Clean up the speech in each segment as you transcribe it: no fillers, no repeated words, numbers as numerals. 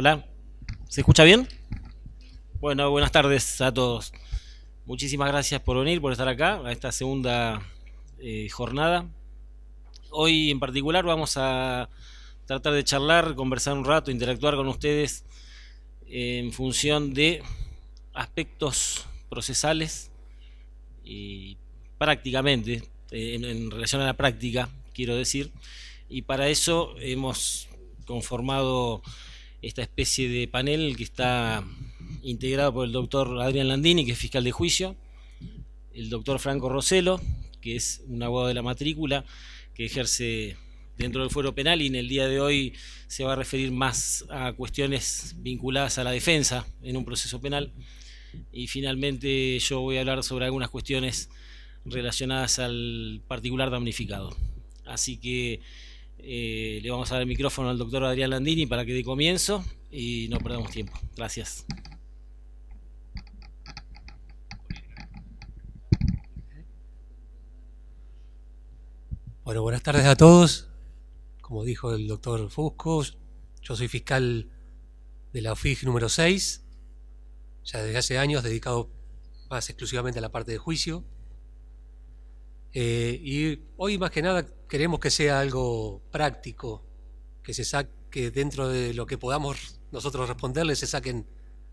Hola, ¿se escucha bien? Bueno, buenas tardes a todos. Muchísimas gracias por venir, por estar acá, a esta segunda jornada. Hoy en particular vamos a tratar de charlar, conversar un rato, interactuar con ustedes en función de aspectos procesales y prácticamente, en relación a la práctica, quiero decir, y para eso hemos conformado esta especie de panel que está integrado por el doctor Adrián Landini, que es fiscal de juicio, el doctor Franco Roselo, que es un abogado de la matrícula, que ejerce dentro del fuero penal y en el día de hoy se va a referir más a cuestiones vinculadas a la defensa en un proceso penal. Y finalmente yo voy a hablar sobre algunas cuestiones relacionadas al particular damnificado. Así que le vamos a dar el micrófono al doctor Adrián Landini para que dé comienzo y no perdamos tiempo. Gracias. Bueno, buenas tardes a todos. Como dijo el doctor Fusco, yo soy fiscal de la OFIG número 6, ya desde hace años dedicado más exclusivamente a la parte de juicio. Y hoy más que nada queremos que sea algo práctico, que se saque dentro de lo que podamos nosotros responderles, se saquen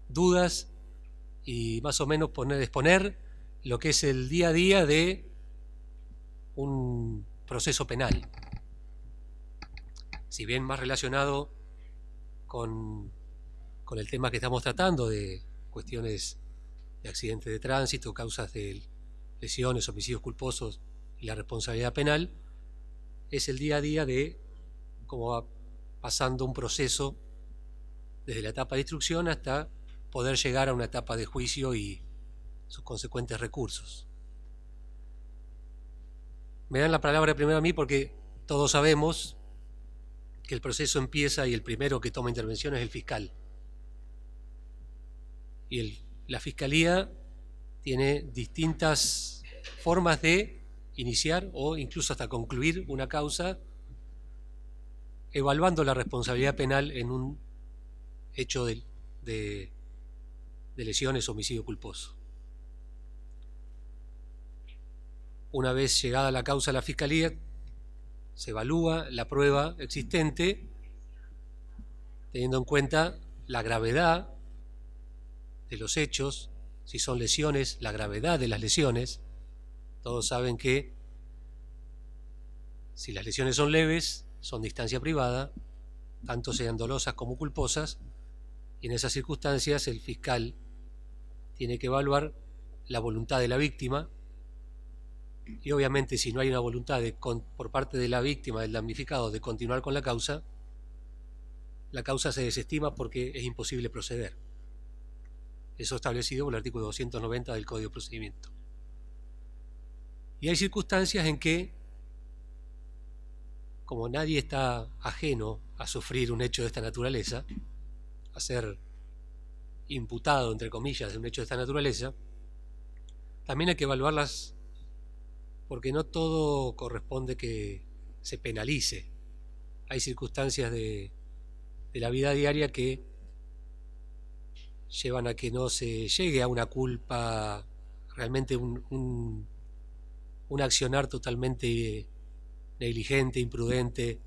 dudas y más o menos exponer lo que es el día a día de un proceso penal. Si bien más relacionado con el tema que estamos tratando de cuestiones de accidentes de tránsito, causas de lesiones, homicidios culposos y la responsabilidad penal, es el día a día de cómo va pasando un proceso desde la etapa de instrucción hasta poder llegar a una etapa de juicio y sus consecuentes recursos. Me dan la palabra primero a mí porque todos sabemos que el proceso empieza y el primero que toma intervención es el fiscal. Y la fiscalía tiene distintas formas de iniciar o incluso hasta concluir una causa, evaluando la responsabilidad penal en un hecho de lesiones o homicidio culposo. Una vez llegada la causa a la fiscalía, se evalúa la prueba existente, teniendo en cuenta la gravedad de los hechos, si son lesiones, la gravedad de las lesiones. Todos saben que si las lesiones son leves, son de instancia privada, tanto sean dolosas como culposas, y en esas circunstancias el fiscal tiene que evaluar la voluntad de la víctima, y obviamente si no hay una voluntad por parte de la víctima, del damnificado, de continuar con la causa se desestima porque es imposible proceder. Eso establecido por el artículo 290 del Código de Procedimiento. Y hay circunstancias en que, como nadie está ajeno a sufrir un hecho de esta naturaleza, a ser imputado, entre comillas, de un hecho de esta naturaleza, también hay que evaluarlas porque no todo corresponde que se penalice. Hay circunstancias de la vida diaria que llevan a que no se llegue a una culpa, realmente un accionar totalmente negligente, imprudente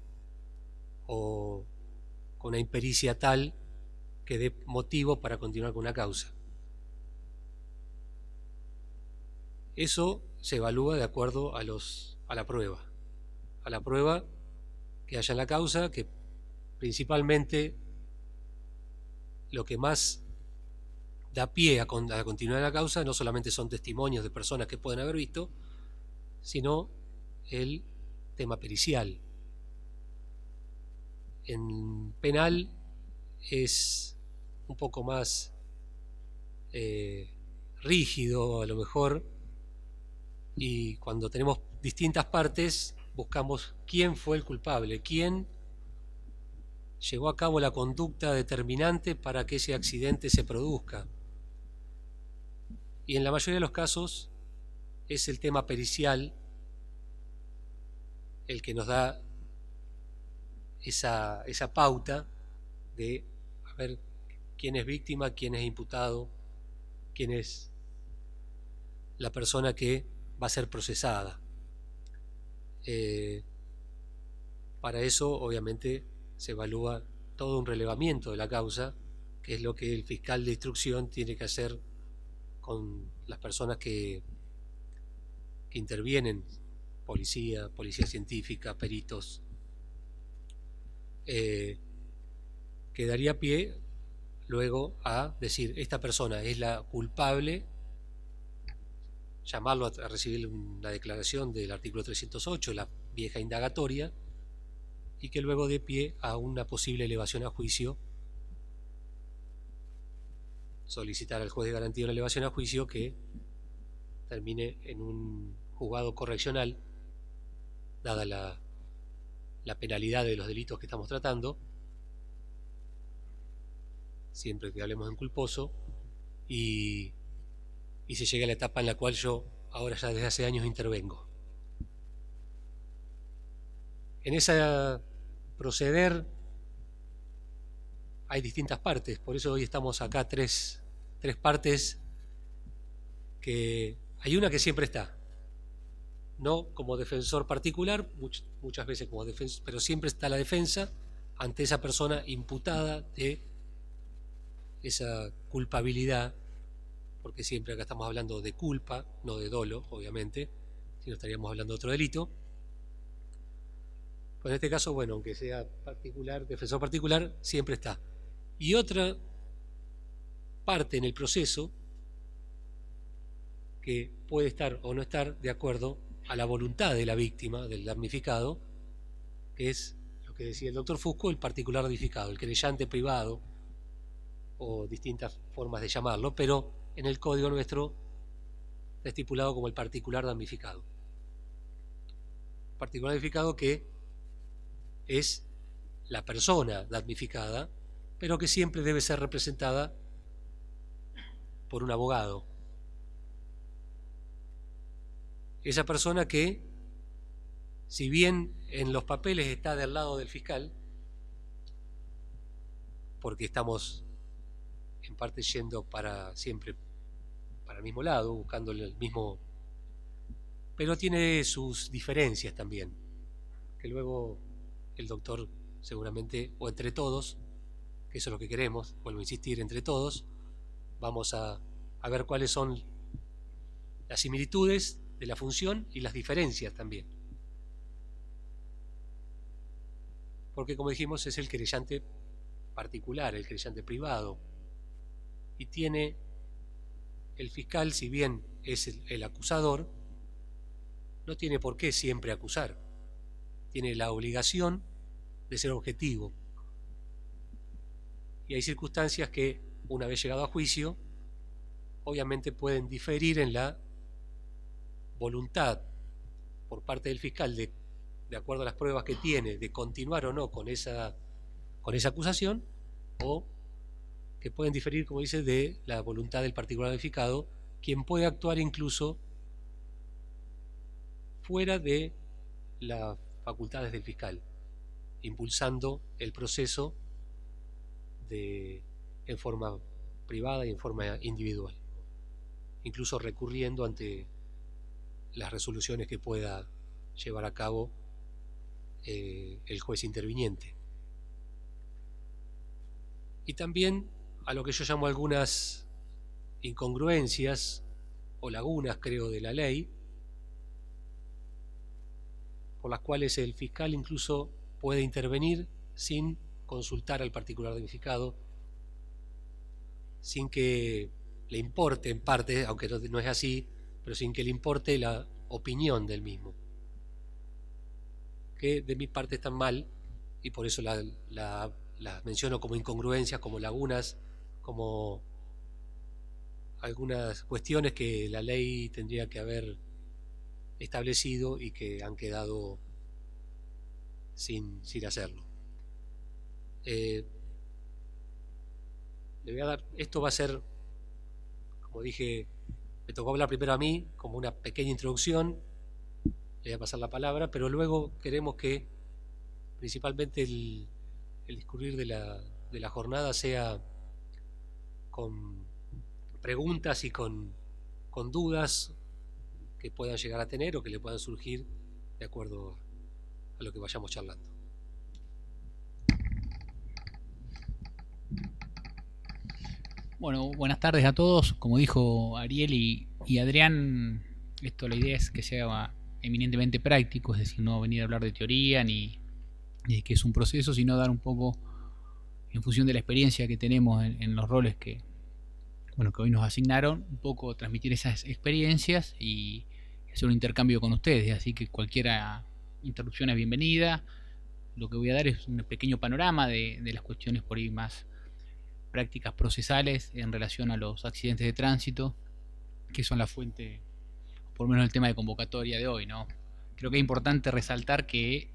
o con una impericia tal que dé motivo para continuar con una causa. Eso se evalúa de acuerdo a la prueba que haya en la causa, que principalmente lo que más da pie a continuar la causa no solamente son testimonios de personas que pueden haber visto, sino el tema pericial. En penal es un poco más rígido a lo mejor, y cuando tenemos distintas partes buscamos quién fue el culpable, quién llevó a cabo la conducta determinante para que ese accidente se produzca. Y en la mayoría de los casos es el tema pericial el que nos da esa pauta de ver quién es víctima, quién es imputado, quién es la persona que va a ser procesada. Para eso, obviamente, se evalúa todo un relevamiento de la causa, que es lo que el fiscal de instrucción tiene que hacer con las personas que intervienen, policía científica, peritos, que daría pie luego a decir, esta persona es la culpable, llamarlo a recibir una declaración del artículo 308, la vieja indagatoria, y que luego dé pie a una posible elevación a juicio, solicitar al juez de garantía una elevación a juicio que termine en un juzgado correccional, dada la penalidad de los delitos que estamos tratando, siempre que hablemos en culposo, y se llegue a la etapa en la cual yo ahora ya desde hace años intervengo. En ese proceder hay distintas partes, por eso hoy estamos acá tres partes, que hay una que siempre está, no como defensor particular, muchas veces como defensor, pero siempre está la defensa ante esa persona imputada de esa culpabilidad, porque siempre acá estamos hablando de culpa, no de dolo, obviamente, si no estaríamos hablando de otro delito. Pues en este caso, bueno, aunque sea particular, defensor particular, siempre está. Y otra parte en el proceso que puede estar o no estar de acuerdo a la voluntad de la víctima, del damnificado, que es lo que decía el doctor Fusco, el particular damnificado, el querellante privado, o distintas formas de llamarlo, pero en el código nuestro está estipulado como el particular damnificado. Particular damnificado que es la persona damnificada, pero que siempre debe ser representada por un abogado. Esa persona que, si bien en los papeles está del lado del fiscal, porque estamos en parte yendo siempre para el mismo lado, buscando el mismo, pero tiene sus diferencias también, que luego el doctor seguramente, o entre todos, que eso es lo que queremos, vuelvo a insistir, entre todos, vamos a ver cuáles son las similitudes de la función y las diferencias también. Porque como dijimos, es el querellante particular, el querellante privado, y tiene el fiscal, si bien es el acusador, no tiene por qué siempre acusar, tiene la obligación de ser objetivo. Y hay circunstancias que, una vez llegado a juicio, obviamente pueden diferir en la voluntad por parte del fiscal de acuerdo a las pruebas que tiene, de continuar o no con esa acusación, o que pueden diferir, como dice, de la voluntad del particular damnificado, quien puede actuar incluso fuera de las facultades del fiscal, impulsando el proceso en forma privada y en forma individual, incluso recurriendo ante las resoluciones que pueda llevar a cabo el juez interviniente. Y también a lo que yo llamo algunas incongruencias o lagunas, creo, de la ley, por las cuales el fiscal incluso puede intervenir sin consultar al particular damnificado, sin que le importe en parte, aunque no es así, pero sin que le importe la opinión del mismo, que de mi parte están mal, y por eso las menciono como incongruencias, como lagunas, como algunas cuestiones que la ley tendría que haber establecido y que han quedado sin hacerlo. Le voy a dar, esto va a ser, como dije, me tocó hablar primero a mí, como una pequeña introducción, le voy a pasar la palabra, pero luego queremos que principalmente el discurrir de de la jornada sea con preguntas y con dudas que puedan llegar a tener o que le puedan surgir de acuerdo a lo que vayamos charlando. Bueno, buenas tardes a todos. Como dijo Ariel y Adrián, la idea es que sea eminentemente práctico, es decir, no venir a hablar de teoría ni de que es un proceso, sino dar un poco, en función de la experiencia que tenemos en los roles que hoy nos asignaron, un poco transmitir esas experiencias y hacer un intercambio con ustedes. Así que cualquier interrupción es bienvenida. Lo que voy a dar es un pequeño panorama de las cuestiones por ahí más prácticas procesales en relación a los accidentes de tránsito, que son la fuente, por lo menos el tema de convocatoria de hoy, ¿no? Creo que es importante resaltar que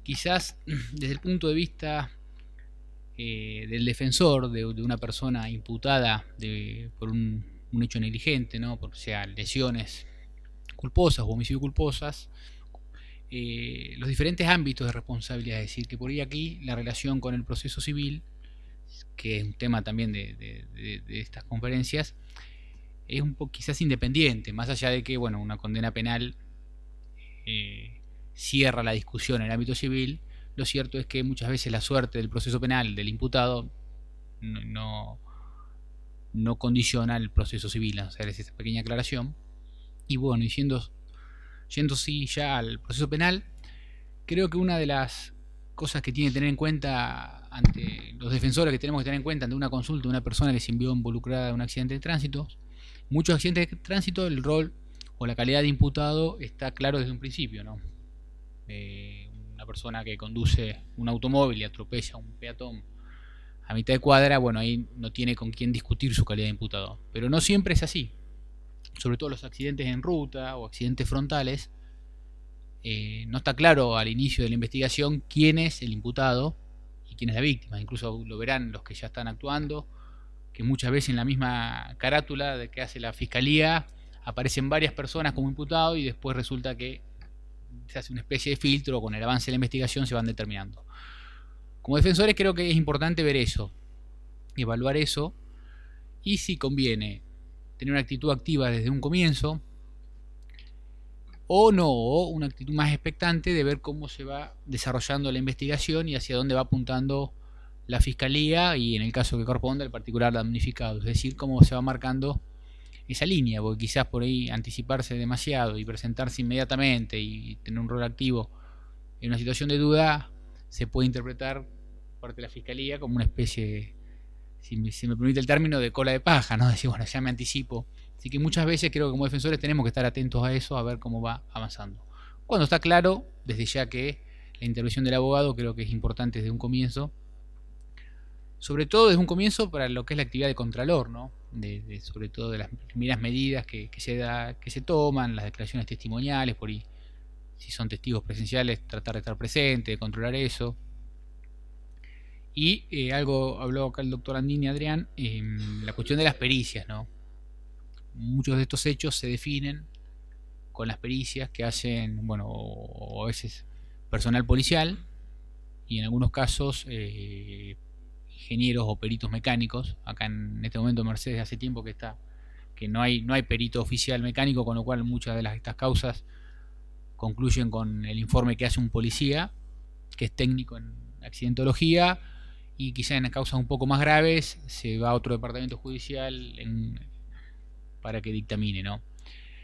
quizás desde el punto de vista del defensor de una persona imputada por un hecho negligente, ¿no? Por sea lesiones culposas o homicidio culposas, los diferentes ámbitos de responsabilidad, es decir, que por ahí aquí la relación con el proceso civil, que es un tema también de estas conferencias, es un poco quizás independiente, más allá de que una condena penal cierra la discusión en el ámbito civil. Lo cierto es que muchas veces la suerte del proceso penal del imputado no condiciona el proceso civil. O sea, es esa pequeña aclaración. Y yendo sí ya al proceso penal, creo que una de las cosas que tiene que tener en cuenta ante los defensores, que tenemos que tener en cuenta ante una consulta de una persona que se vio involucrada en un accidente de tránsito, muchos accidentes de tránsito, el rol o la calidad de imputado está claro desde un principio, ¿no? Una persona que conduce un automóvil y atropella a un peatón a mitad de cuadra, ahí no tiene con quién discutir su calidad de imputado. Pero no siempre es así. Sobre todo los accidentes en ruta o accidentes frontales, no está claro al inicio de la investigación quién es el imputado y quién es la víctima. Incluso lo verán los que ya están actuando, que muchas veces en la misma carátula de que hace la fiscalía aparecen varias personas como imputados y después resulta que se hace una especie de filtro, con el avance de la investigación se van determinando. Como defensores creo que es importante ver eso, evaluar eso, y si conviene tener una actitud activa desde un comienzo o no, o una actitud más expectante de ver cómo se va desarrollando la investigación y hacia dónde va apuntando la fiscalía y, en el caso que corresponda, el particular damnificado, es decir, cómo se va marcando esa línea, porque quizás por ahí anticiparse demasiado y presentarse inmediatamente y tener un rol activo en una situación de duda se puede interpretar por parte de la fiscalía como una especie, si me permite el término, de cola de paja, ¿no? Decir, ya me anticipo. Así que muchas veces creo que como defensores tenemos que estar atentos a eso, a ver cómo va avanzando. Cuando está claro, desde ya que la intervención del abogado creo que es importante desde un comienzo, sobre todo desde un comienzo para lo que es la actividad de contralor, ¿no? Sobre todo de las primeras medidas que se toman, las declaraciones testimoniales, por ahí, si son testigos presenciales, tratar de estar presente, de controlar eso. Y algo habló acá el doctor Andini, Adrián, la cuestión de las pericias, ¿no? Muchos de estos hechos se definen con las pericias que hacen, o a veces personal policial, y en algunos casos ingenieros o peritos mecánicos. Acá en este momento Mercedes hace tiempo que no hay perito oficial mecánico, con lo cual muchas de estas causas concluyen con el informe que hace un policía, que es técnico en accidentología, y quizá en causas un poco más graves se va a otro departamento judicial para que dictamine, ¿no?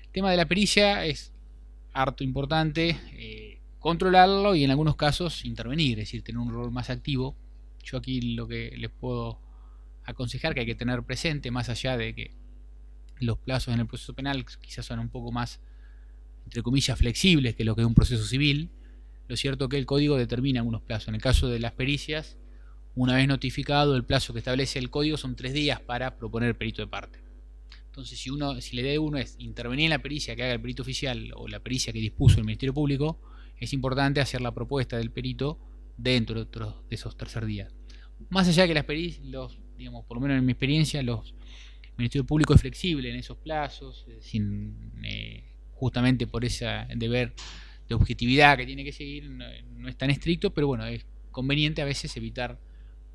El tema de la pericia es harto importante, controlarlo y en algunos casos intervenir, es decir, tener un rol más activo. Yo aquí lo que les puedo aconsejar que hay que tener presente, más allá de que los plazos en el proceso penal quizás son un poco más, entre comillas, flexibles que lo que es un proceso civil, lo cierto es que el código determina algunos plazos. En el caso de las pericias, una vez notificado, el plazo que establece el código son 3 días para proponer perito de parte. Entonces, si la idea de uno es intervenir en la pericia que haga el perito oficial o la pericia que dispuso el Ministerio Público, es importante hacer la propuesta del perito dentro de esos tercer días. Más allá de que las pericias, por lo menos en mi experiencia, el Ministerio Público es flexible en esos plazos, justamente por ese deber de objetividad que tiene que seguir, no es tan estricto, pero es conveniente a veces evitar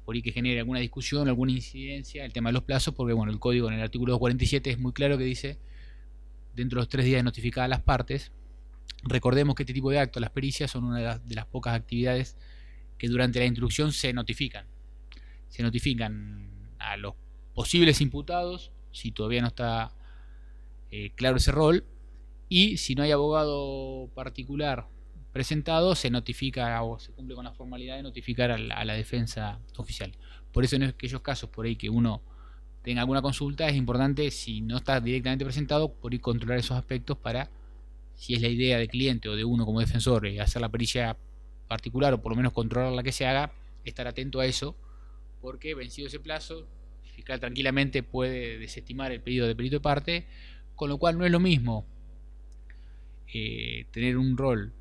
por ahí que genere alguna discusión, alguna incidencia, el tema de los plazos, porque bueno, el código en el artículo 247 es muy claro que dice, dentro de los 3 días de notificar a las partes. Recordemos que este tipo de actos, las pericias, son una de las pocas actividades que durante la instrucción se notifican. Se notifican a los posibles imputados, si todavía no está claro ese rol, y si no hay abogado particular presentado, se notifica o se cumple con la formalidad de notificar a la defensa oficial. Por eso en aquellos casos por ahí que uno tenga alguna consulta, es importante, si no está directamente presentado, por ahí controlar esos aspectos para, si es la idea del cliente o de uno como defensor, hacer la pericia particular o por lo menos controlar la que se haga, estar atento a eso, porque vencido ese plazo, el fiscal tranquilamente puede desestimar el pedido de perito de parte, con lo cual no es lo mismo tener un rol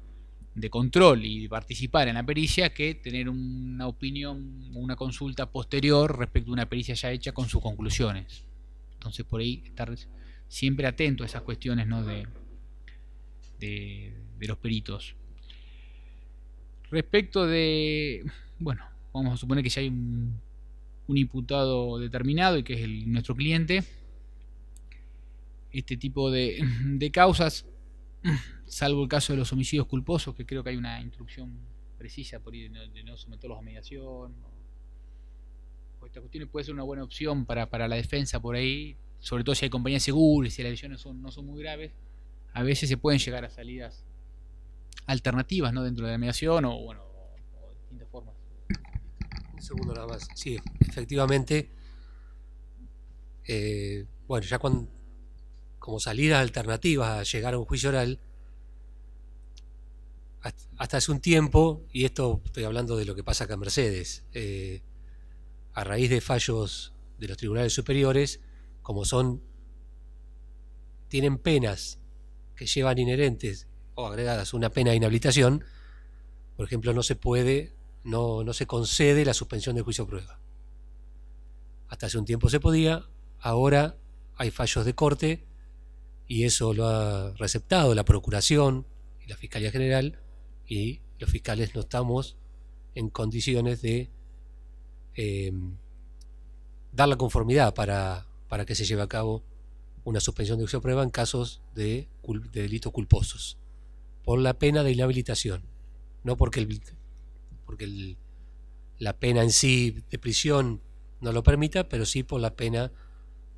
de control y participar en la pericia que tener una opinión, una consulta posterior respecto a una pericia ya hecha con sus conclusiones. Entonces por ahí estar siempre atento a esas cuestiones, ¿no? de los peritos. Respecto de, bueno, vamos a suponer que ya hay un imputado determinado y que es nuestro cliente. Este tipo de causas, salvo el caso de los homicidios culposos, que creo que hay una instrucción precisa por ahí de no someterlos a mediación, o esta cuestión puede ser una buena opción para la defensa por ahí, sobre todo si hay compañías seguras y si las lesiones no son muy graves. A veces se pueden llegar a salidas alternativas, ¿no? Dentro de la mediación o de distintas formas. Un segundo nada más. Sí, efectivamente, bueno, ya como salidas alternativas a llegar a un juicio oral, hasta hace un tiempo, y esto estoy hablando de lo que pasa acá en Mercedes, a raíz de fallos de los tribunales superiores, como tienen penas que llevan inherentes o agregadas una pena de inhabilitación, por ejemplo, no se concede la suspensión del juicio a prueba. Hasta hace un tiempo se podía, ahora hay fallos de corte y eso lo ha receptado la Procuración y la Fiscalía General, y los fiscales no estamos en condiciones de dar la conformidad para que se lleve a cabo una suspensión de juicio a prueba en casos de delitos culposos, por la pena de inhabilitación, no porque la pena en sí de prisión no lo permita, pero sí por la pena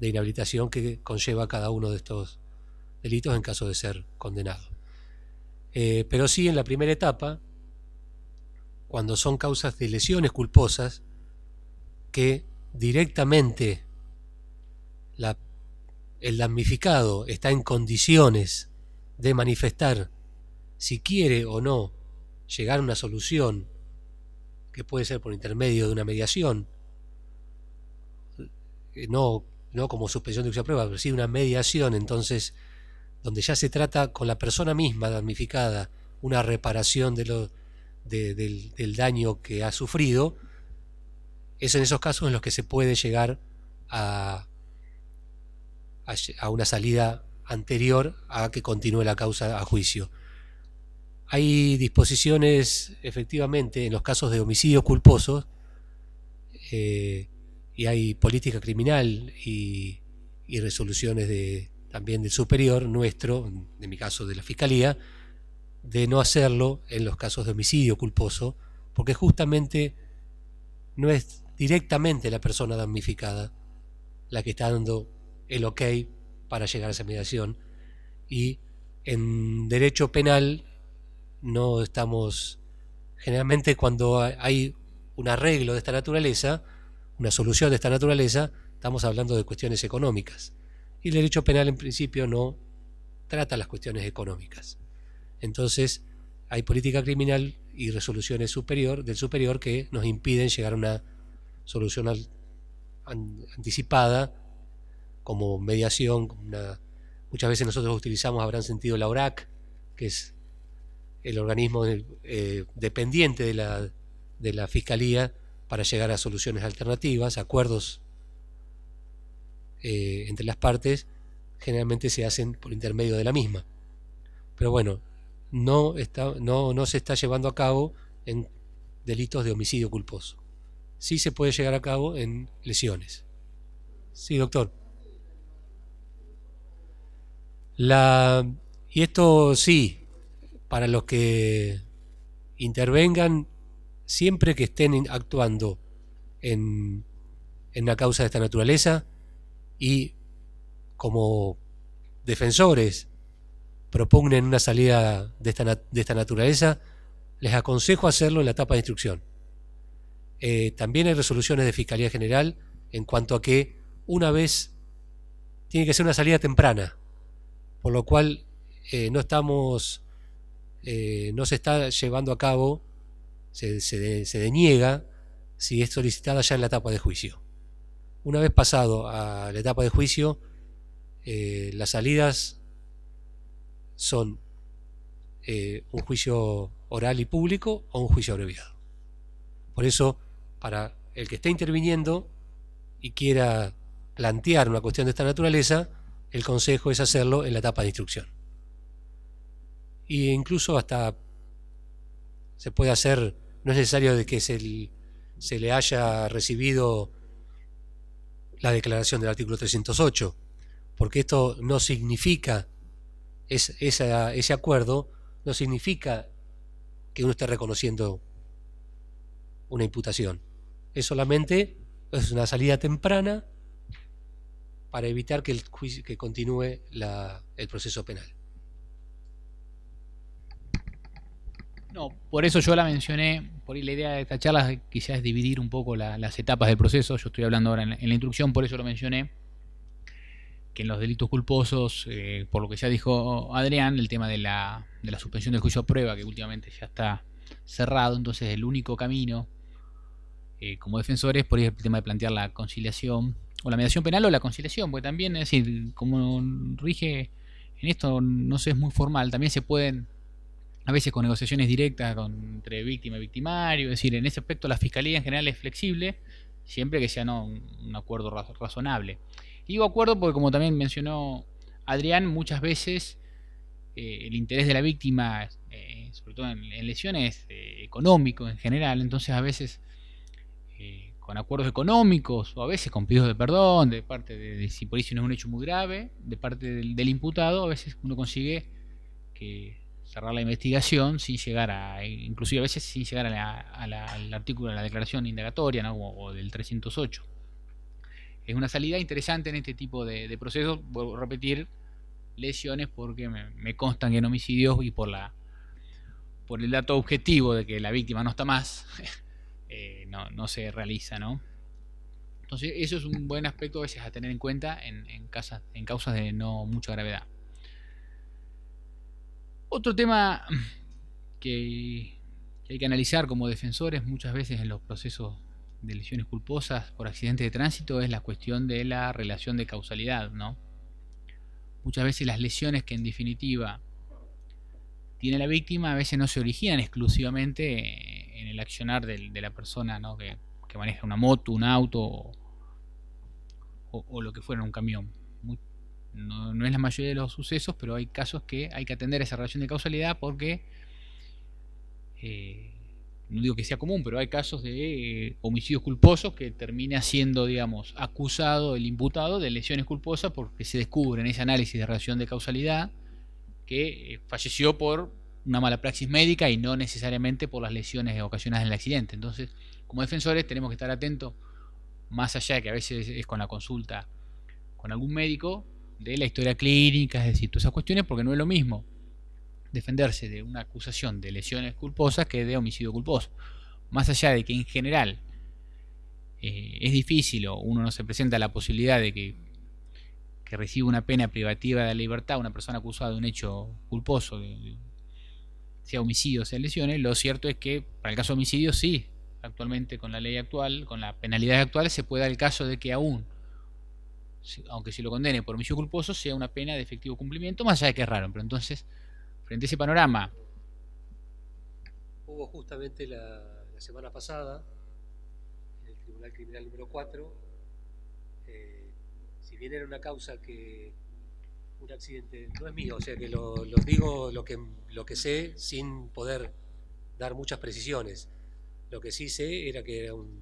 de inhabilitación que conlleva cada uno de estos delitos en caso de ser condenado. Pero sí, en la primera etapa, cuando son causas de lesiones culposas, que directamente el damnificado está en condiciones de manifestar si quiere o no llegar a una solución, que puede ser por intermedio de una mediación, no como suspensión de juicio a prueba, pero sí una mediación, entonces, donde ya se trata con la persona misma damnificada una reparación del daño que ha sufrido. Es en esos casos en los que se puede llegar a una salida anterior a que continúe la causa a juicio. Hay disposiciones, efectivamente, en los casos de homicidios culposos, y hay política criminal y resoluciones también del superior nuestro, en mi caso de la Fiscalía, de no hacerlo en los casos de homicidio culposo, porque justamente no es directamente la persona damnificada la que está dando el ok para llegar a esa mediación, y en derecho penal no estamos, generalmente cuando hay un arreglo de esta naturaleza, una solución de esta naturaleza, estamos hablando de cuestiones económicas, y el derecho penal en principio no trata las cuestiones económicas. Entonces hay política criminal y resoluciones del superior que nos impiden llegar a una solución anticipada, como mediación. Muchas veces nosotros utilizamos, habrán sentido, la ORAC, que es el organismo dependiente de la Fiscalía para llegar a soluciones alternativas, acuerdos entre las partes, generalmente se hacen por intermedio de la misma. Pero bueno, no se está llevando a cabo en delitos de homicidio culposo. Sí se puede llegar a cabo en lesiones. Sí, doctor. Y esto sí, para los que intervengan, siempre que estén actuando en una causa de esta naturaleza y como defensores propugnen una salida de esta naturaleza, les aconsejo hacerlo en la etapa de instrucción. También hay resoluciones de Fiscalía General en cuanto a que una vez tiene que ser una salida temprana, por lo cual no se está llevando a cabo, se deniega si es solicitada ya en la etapa de juicio. Una vez pasado a la etapa de juicio, las salidas son un juicio oral y público o un juicio abreviado. Por eso, para el que esté interviniendo y quiera plantear una cuestión de esta naturaleza, el consejo es hacerlo en la etapa de instrucción. E incluso hasta se puede hacer, no es necesario de que se le haya recibido la declaración del artículo 308, porque esto no significa, ese acuerdo no significa que uno esté reconociendo una imputación. Es solamente una salida temprana para evitar que continúe el proceso penal. No, por eso yo la mencioné, por ahí la idea de esta charla quizás es dividir un poco las etapas del proceso. Yo estoy hablando ahora en la instrucción, por eso lo mencioné, que en los delitos culposos, por lo que ya dijo Adrián, el tema de la suspensión del juicio a prueba, que últimamente ya está cerrado, entonces el único camino como defensores por ahí es el tema de plantear la conciliación, o la mediación penal o la conciliación, porque también, es decir, como rige en esto, no sé, es muy formal, también se pueden, a veces con negociaciones directas entre víctima y victimario, es decir, en ese aspecto la fiscalía en general es flexible, siempre que sea un acuerdo razonable. Y digo acuerdo porque, como también mencionó Adrián, muchas veces el interés de la víctima, sobre todo en lesiones, económico en general, entonces a veces con acuerdos económicos o a veces con pedidos de perdón de parte de si por eso no es un hecho muy grave, de parte del imputado, a veces uno consigue que cerrar la investigación sin llegar inclusive a veces sin llegar al artículo de la declaración indagatoria, ¿no? o del 308. Es una salida interesante en este tipo de procesos. Vuelvo a repetir, lesiones, porque me constan que en homicidios y por el dato objetivo de que la víctima no está más, no se realiza, ¿no? Entonces eso es un buen aspecto a veces a tener en cuenta en causas de no mucha gravedad. Otro tema que hay que analizar como defensores muchas veces en los procesos de lesiones culposas por accidentes de tránsito es la cuestión de la relación de causalidad, ¿no? Muchas veces las lesiones que en definitiva tiene la víctima a veces no se originan exclusivamente en el accionar de la persona, ¿no? que maneja una moto, un auto o lo que fuera, un camión. No es la mayoría de los sucesos, pero hay casos que hay que atender a esa relación de causalidad porque no digo que sea común, pero hay casos de homicidios culposos que termina siendo, digamos, acusado el imputado de lesiones culposas porque se descubre en ese análisis de relación de causalidad que falleció por una mala praxis médica y no necesariamente por las lesiones ocasionadas en el accidente. Entonces, como defensores tenemos que estar atentos, más allá de que a veces es con la consulta con algún médico, de la historia clínica, es decir, todas esas cuestiones, porque no es lo mismo defenderse de una acusación de lesiones culposas que de homicidio culposo. Más allá de que en general es difícil o uno no se presenta la posibilidad de que reciba una pena privativa de la libertad una persona acusada de un hecho culposo, sea homicidio, sea lesiones, lo cierto es que para el caso de homicidio sí, actualmente con la ley actual, con la penalidad actual, se puede dar el caso de que aún, aunque se lo condene por homicidio culposo, sea una pena de efectivo cumplimiento, más allá de que es raro. Pero entonces, frente a ese panorama, hubo justamente la semana pasada en el Tribunal Criminal número 4, si bien era una causa que un accidente no es mío, o sea que lo digo lo que sé sin poder dar muchas precisiones. Lo que sí sé era que era un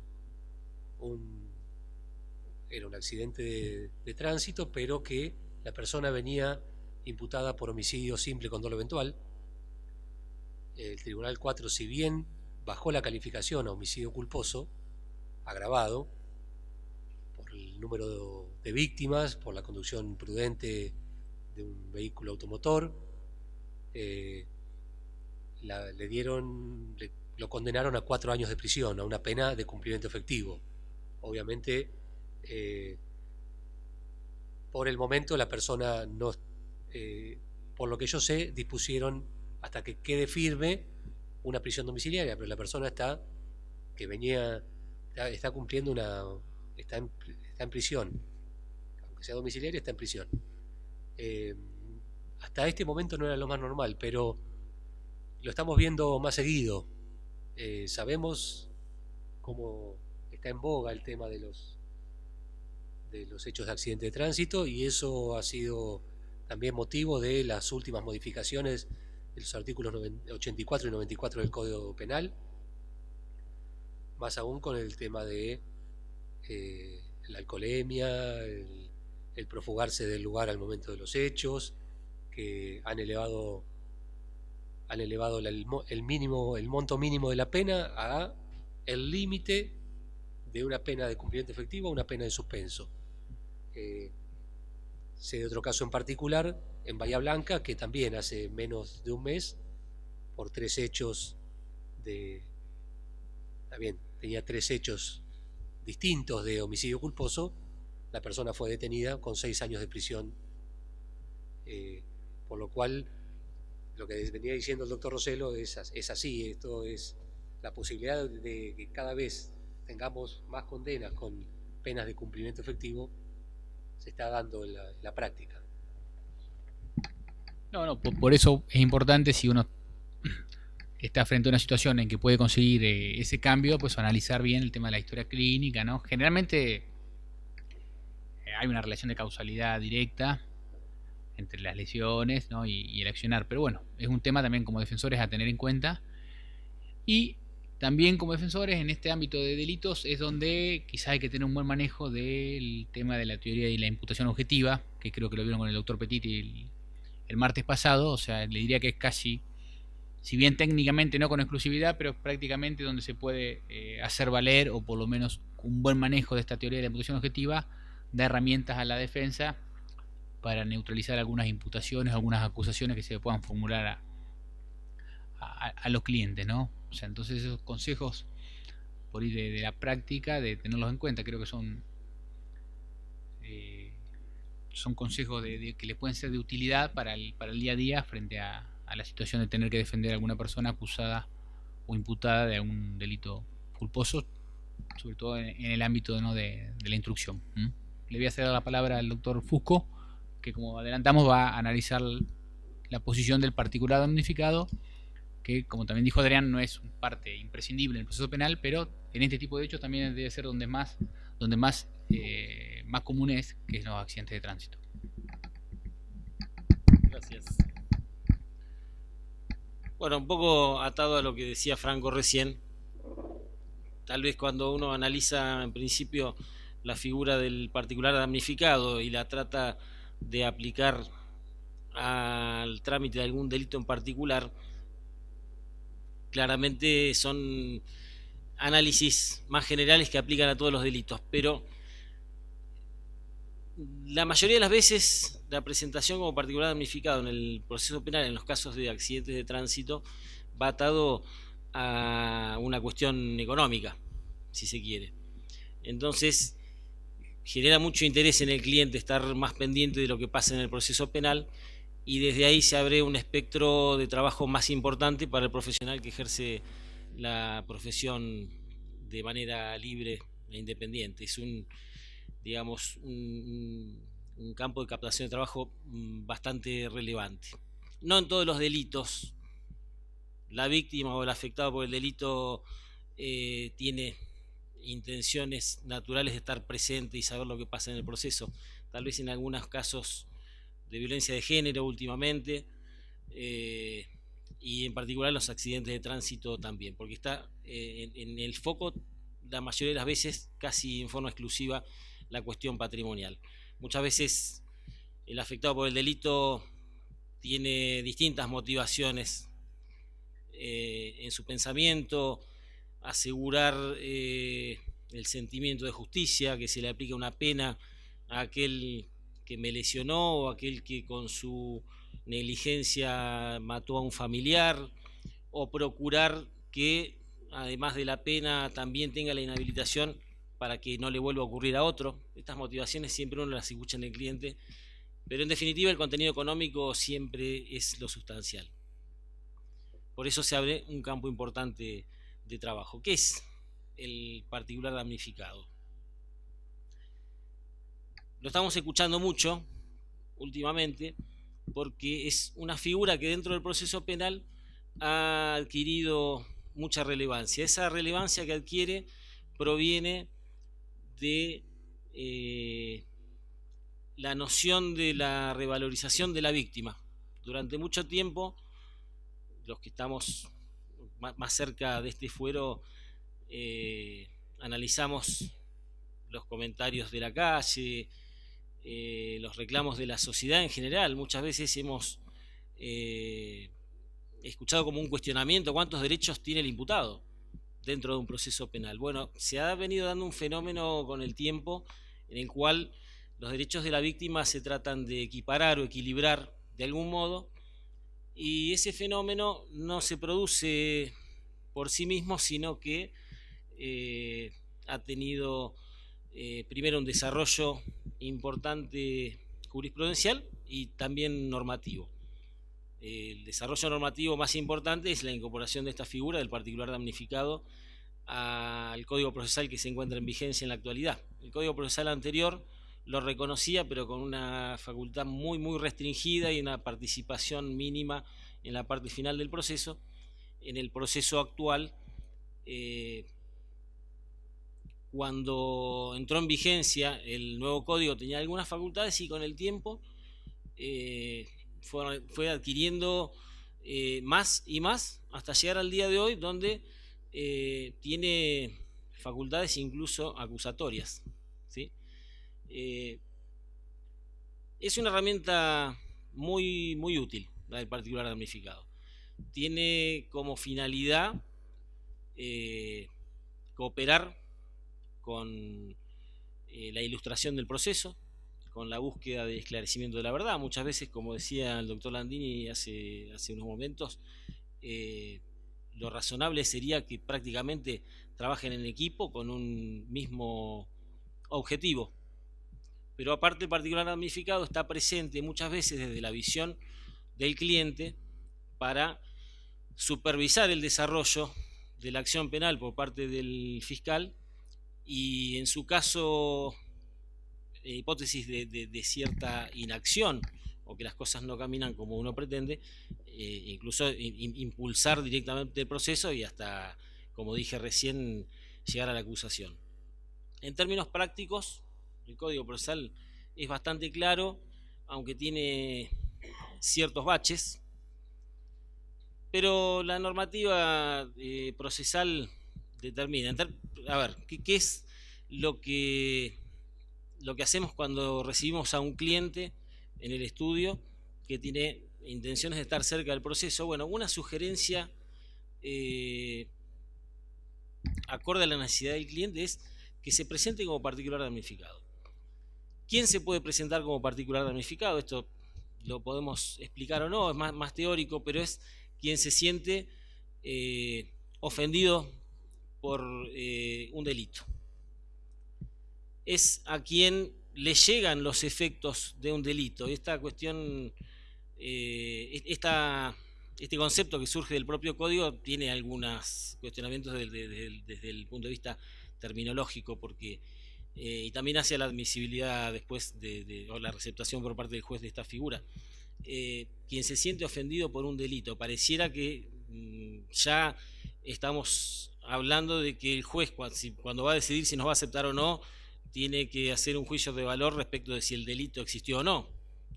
accidente de tránsito, pero que la persona venía imputada por homicidio simple con dolo eventual. El Tribunal 4, si bien bajó la calificación a homicidio culposo, agravado, por el número de víctimas, por la conducción imprudente de un vehículo automotor, lo condenaron a 4 años de prisión, a una pena de cumplimiento efectivo. Obviamente, por el momento la persona no, por lo que yo sé, dispusieron hasta que quede firme una prisión domiciliaria, pero la persona está cumpliendo está en prisión, aunque sea domiciliaria, está en prisión. Hasta este momento no era lo más normal, pero lo estamos viendo más seguido. Sabemos cómo está en boga el tema de los hechos de accidente de tránsito, y eso ha sido también motivo de las últimas modificaciones de los artículos 84 y 94 del Código Penal, más aún con el tema de la alcoholemia, el profugarse del lugar al momento de los hechos, que han elevado el monto mínimo de la pena a el límite de una pena de cumplimiento efectivo a una pena de suspenso. Sé de otro caso en particular, en Bahía Blanca, que también hace menos de un mes, por 3 hechos tenía 3 hechos distintos de homicidio culposo, la persona fue detenida con 6 años de prisión, por lo cual lo que venía diciendo el doctor Rossello es así. Esto es la posibilidad de que cada vez tengamos más condenas con penas de cumplimiento efectivo, se está dando en la práctica. No, por eso es importante, si uno está frente a una situación en que puede conseguir ese cambio, pues analizar bien el tema de la historia clínica, ¿no? Generalmente hay una relación de causalidad directa entre las lesiones, ¿no? y el accionar, pero bueno, es un tema también como defensores a tener en cuenta. Y también como defensores en este ámbito de delitos es donde quizás hay que tener un buen manejo del tema de la teoría y la imputación objetiva, que creo que lo vieron con el doctor Petit el martes pasado. O sea, le diría que es casi, si bien técnicamente no con exclusividad, pero prácticamente donde se puede hacer valer, o por lo menos un buen manejo de esta teoría de la imputación objetiva, da herramientas a la defensa para neutralizar algunas imputaciones, algunas acusaciones que se puedan formular a los clientes, ¿no? O sea, entonces esos consejos por ir de la práctica, de tenerlos en cuenta, creo que son consejos que les pueden ser de utilidad para el día a día frente a la situación de tener que defender a alguna persona acusada o imputada de algún delito culposo, sobre todo en el ámbito, ¿no? de la instrucción. Le voy a ceder la palabra al doctor Fusco, que como adelantamos va a analizar la posición del particular damnificado, que como también dijo Adrián, no es parte imprescindible en el proceso penal, pero en este tipo de hechos también debe ser donde más común es, que es los accidentes de tránsito. Gracias. Bueno, un poco atado a lo que decía Franco recién, tal vez cuando uno analiza en principio la figura del particular damnificado y la trata de aplicar al trámite de algún delito en particular, claramente son análisis más generales que aplican a todos los delitos, pero la mayoría de las veces la presentación como particular damnificado en el proceso penal, en los casos de accidentes de tránsito, va atado a una cuestión económica, si se quiere. Entonces genera mucho interés en el cliente estar más pendiente de lo que pasa en el proceso penal, y desde ahí se abre un espectro de trabajo más importante para el profesional que ejerce la profesión de manera libre e independiente. Es un campo de captación de trabajo bastante relevante. No en todos los delitos la víctima o el afectado por el delito tiene intenciones naturales de estar presente y saber lo que pasa en el proceso. Tal vez en algunos casos de violencia de género últimamente, y en particular los accidentes de tránsito también, porque está en el foco la mayoría de las veces, casi en forma exclusiva, la cuestión patrimonial. Muchas veces el afectado por el delito tiene distintas motivaciones en su pensamiento, asegurar el sentimiento de justicia, que se le aplique una pena a aquel que me lesionó o aquel que con su negligencia mató a un familiar, o procurar que además de la pena también tenga la inhabilitación para que no le vuelva a ocurrir a otro. Estas motivaciones siempre uno las escucha en el cliente, pero en definitiva el contenido económico siempre es lo sustancial. Por eso se abre un campo importante de trabajo. ¿Qué es el particular damnificado? Lo estamos escuchando mucho últimamente porque es una figura que dentro del proceso penal ha adquirido mucha relevancia. Esa relevancia que adquiere proviene de la noción de la revalorización de la víctima. Durante mucho tiempo, los que estamos más cerca de este fuero, analizamos los comentarios de la calle, los reclamos de la sociedad en general. Muchas veces hemos escuchado como un cuestionamiento: ¿cuántos derechos tiene el imputado dentro de un proceso penal? Bueno, se ha venido dando un fenómeno con el tiempo en el cual los derechos de la víctima se tratan de equiparar o equilibrar de algún modo, y ese fenómeno no se produce por sí mismo, sino que ha tenido primero un desarrollo importante jurisprudencial y también normativo. El desarrollo normativo más importante es la incorporación de esta figura del particular damnificado al Código Procesal que se encuentra en vigencia en la actualidad. El Código Procesal anterior lo reconocía, pero con una facultad muy restringida y una participación mínima en la parte final del proceso. En el proceso actual, cuando entró en vigencia el nuevo código, tenía algunas facultades, y con el tiempo fue adquiriendo más y más hasta llegar al día de hoy, donde tiene facultades incluso acusatorias, ¿sí? Es una herramienta muy útil, la del particular damnificado. Tiene como finalidad cooperar con la ilustración del proceso, con la búsqueda de esclarecimiento de la verdad. Muchas veces, como decía el doctor Landini hace unos momentos, lo razonable sería que prácticamente trabajen en equipo con un mismo objetivo. Pero aparte, el particular damnificado está presente muchas veces desde la visión del cliente para supervisar el desarrollo de la acción penal por parte del fiscal, y en su caso, hipótesis de cierta inacción o que las cosas no caminan como uno pretende, incluso impulsar directamente el proceso y hasta, como dije recién, llegar a la acusación. En términos prácticos, el Código Procesal es bastante claro, aunque tiene ciertos baches, pero la normativa procesal determina. A ver, ¿qué es lo que hacemos cuando recibimos a un cliente en el estudio que tiene intenciones de estar cerca del proceso? Bueno, una sugerencia acorde a la necesidad del cliente es que se presente como particular damnificado. ¿Quién se puede presentar como particular damnificado? Esto lo podemos explicar o no, es más teórico, pero es quien se siente ofendido por un delito. Es a quien le llegan los efectos de un delito. Esta cuestión, este concepto que surge del propio código tiene algunos cuestionamientos desde el punto de vista terminológico, porque y también hacia la admisibilidad después o la receptación por parte del juez de esta figura. Quien se siente ofendido por un delito, pareciera que ya estamos hablando de que el juez, cuando va a decidir si nos va a aceptar o no, tiene que hacer un juicio de valor respecto de si el delito existió o no,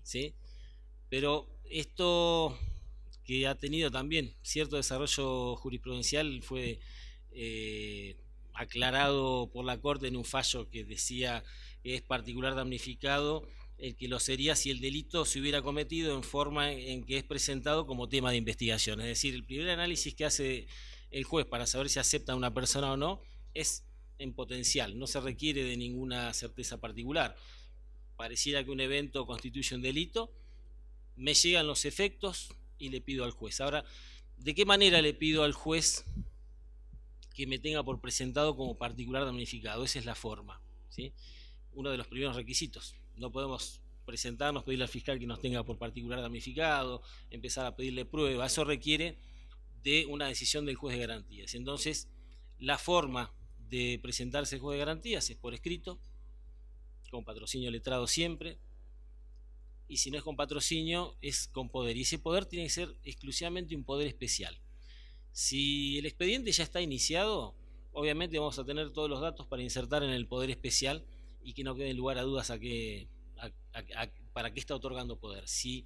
¿sí? Pero esto que ha tenido también cierto desarrollo jurisprudencial, fue aclarado por la Corte en un fallo que decía que es particular damnificado el que lo sería si el delito se hubiera cometido en forma en que es presentado como tema de investigación. Es decir, el primer análisis que hace el juez para saber si acepta a una persona o no es en potencial, no se requiere de ninguna certeza particular. Pareciera que un evento constituye un delito, me llegan los efectos y le pido al juez. Ahora, ¿de qué manera le pido al juez que me tenga por presentado como particular damnificado? Esa es la forma, ¿sí? Uno de los primeros requisitos. No podemos presentarnos, pedirle al fiscal que nos tenga por particular damnificado, empezar a pedirle prueba. Eso requiere de una decisión del juez de garantías. Entonces, la forma de presentarse al juez de garantías es por escrito, con patrocinio letrado siempre, y si no es con patrocinio, es con poder. Y ese poder tiene que ser exclusivamente un poder especial. Si el expediente ya está iniciado, obviamente vamos a tener todos los datos para insertar en el poder especial y que no quede lugar a dudas para qué está otorgando poder. Si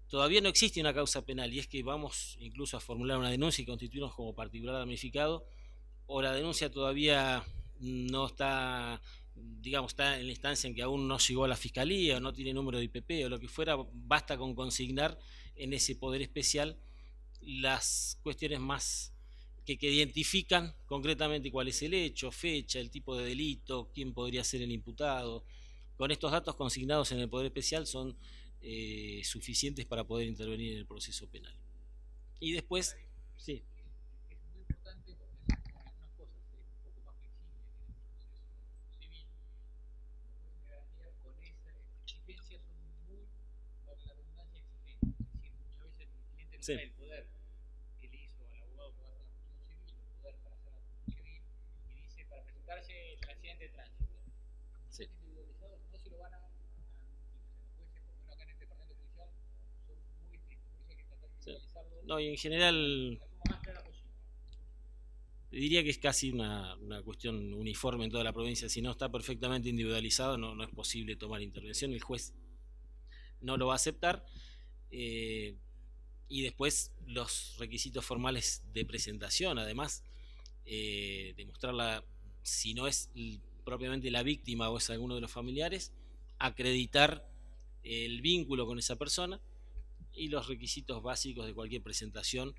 todavía no existe una causa penal y es que vamos incluso a formular una denuncia y constituirnos como particular damnificado, o la denuncia todavía no está, digamos, está en la instancia en que aún no llegó a la fiscalía o no tiene número de IPP o lo que fuera, basta con consignar en ese poder especial las cuestiones más que identifican concretamente cuál es el hecho, fecha, el tipo de delito, quién podría ser el imputado. Con estos datos consignados en el poder especial son suficientes para poder intervenir en el proceso penal. Y después, sí. Es muy importante porque en algunas cosas es un poco más flexible que en el proceso civil. Los jueces de garantía con esa exigencia son muy, por la redundancia, exigentes. Es decir, muchas veces el cliente no trae el poder que le hizo al abogado que va a hacer la función civil, el poder para hacer la función civil, y dice para presentarse el accidente de tránsito. Sí. Individualizados no se lo van a admitir. O sea, los jueces, por lo menos acá en este departamento judicial, son muy estrictos. Por eso hay que tratar de individualizarlo. No, y en general diría que es casi una cuestión uniforme en toda la provincia. Si no está perfectamente individualizado, no es posible tomar intervención. El juez no lo va a aceptar. Y después los requisitos formales de presentación, además, demostrarla, si no es propiamente la víctima o es alguno de los familiares, acreditar el vínculo con esa persona y los requisitos básicos de cualquier presentación: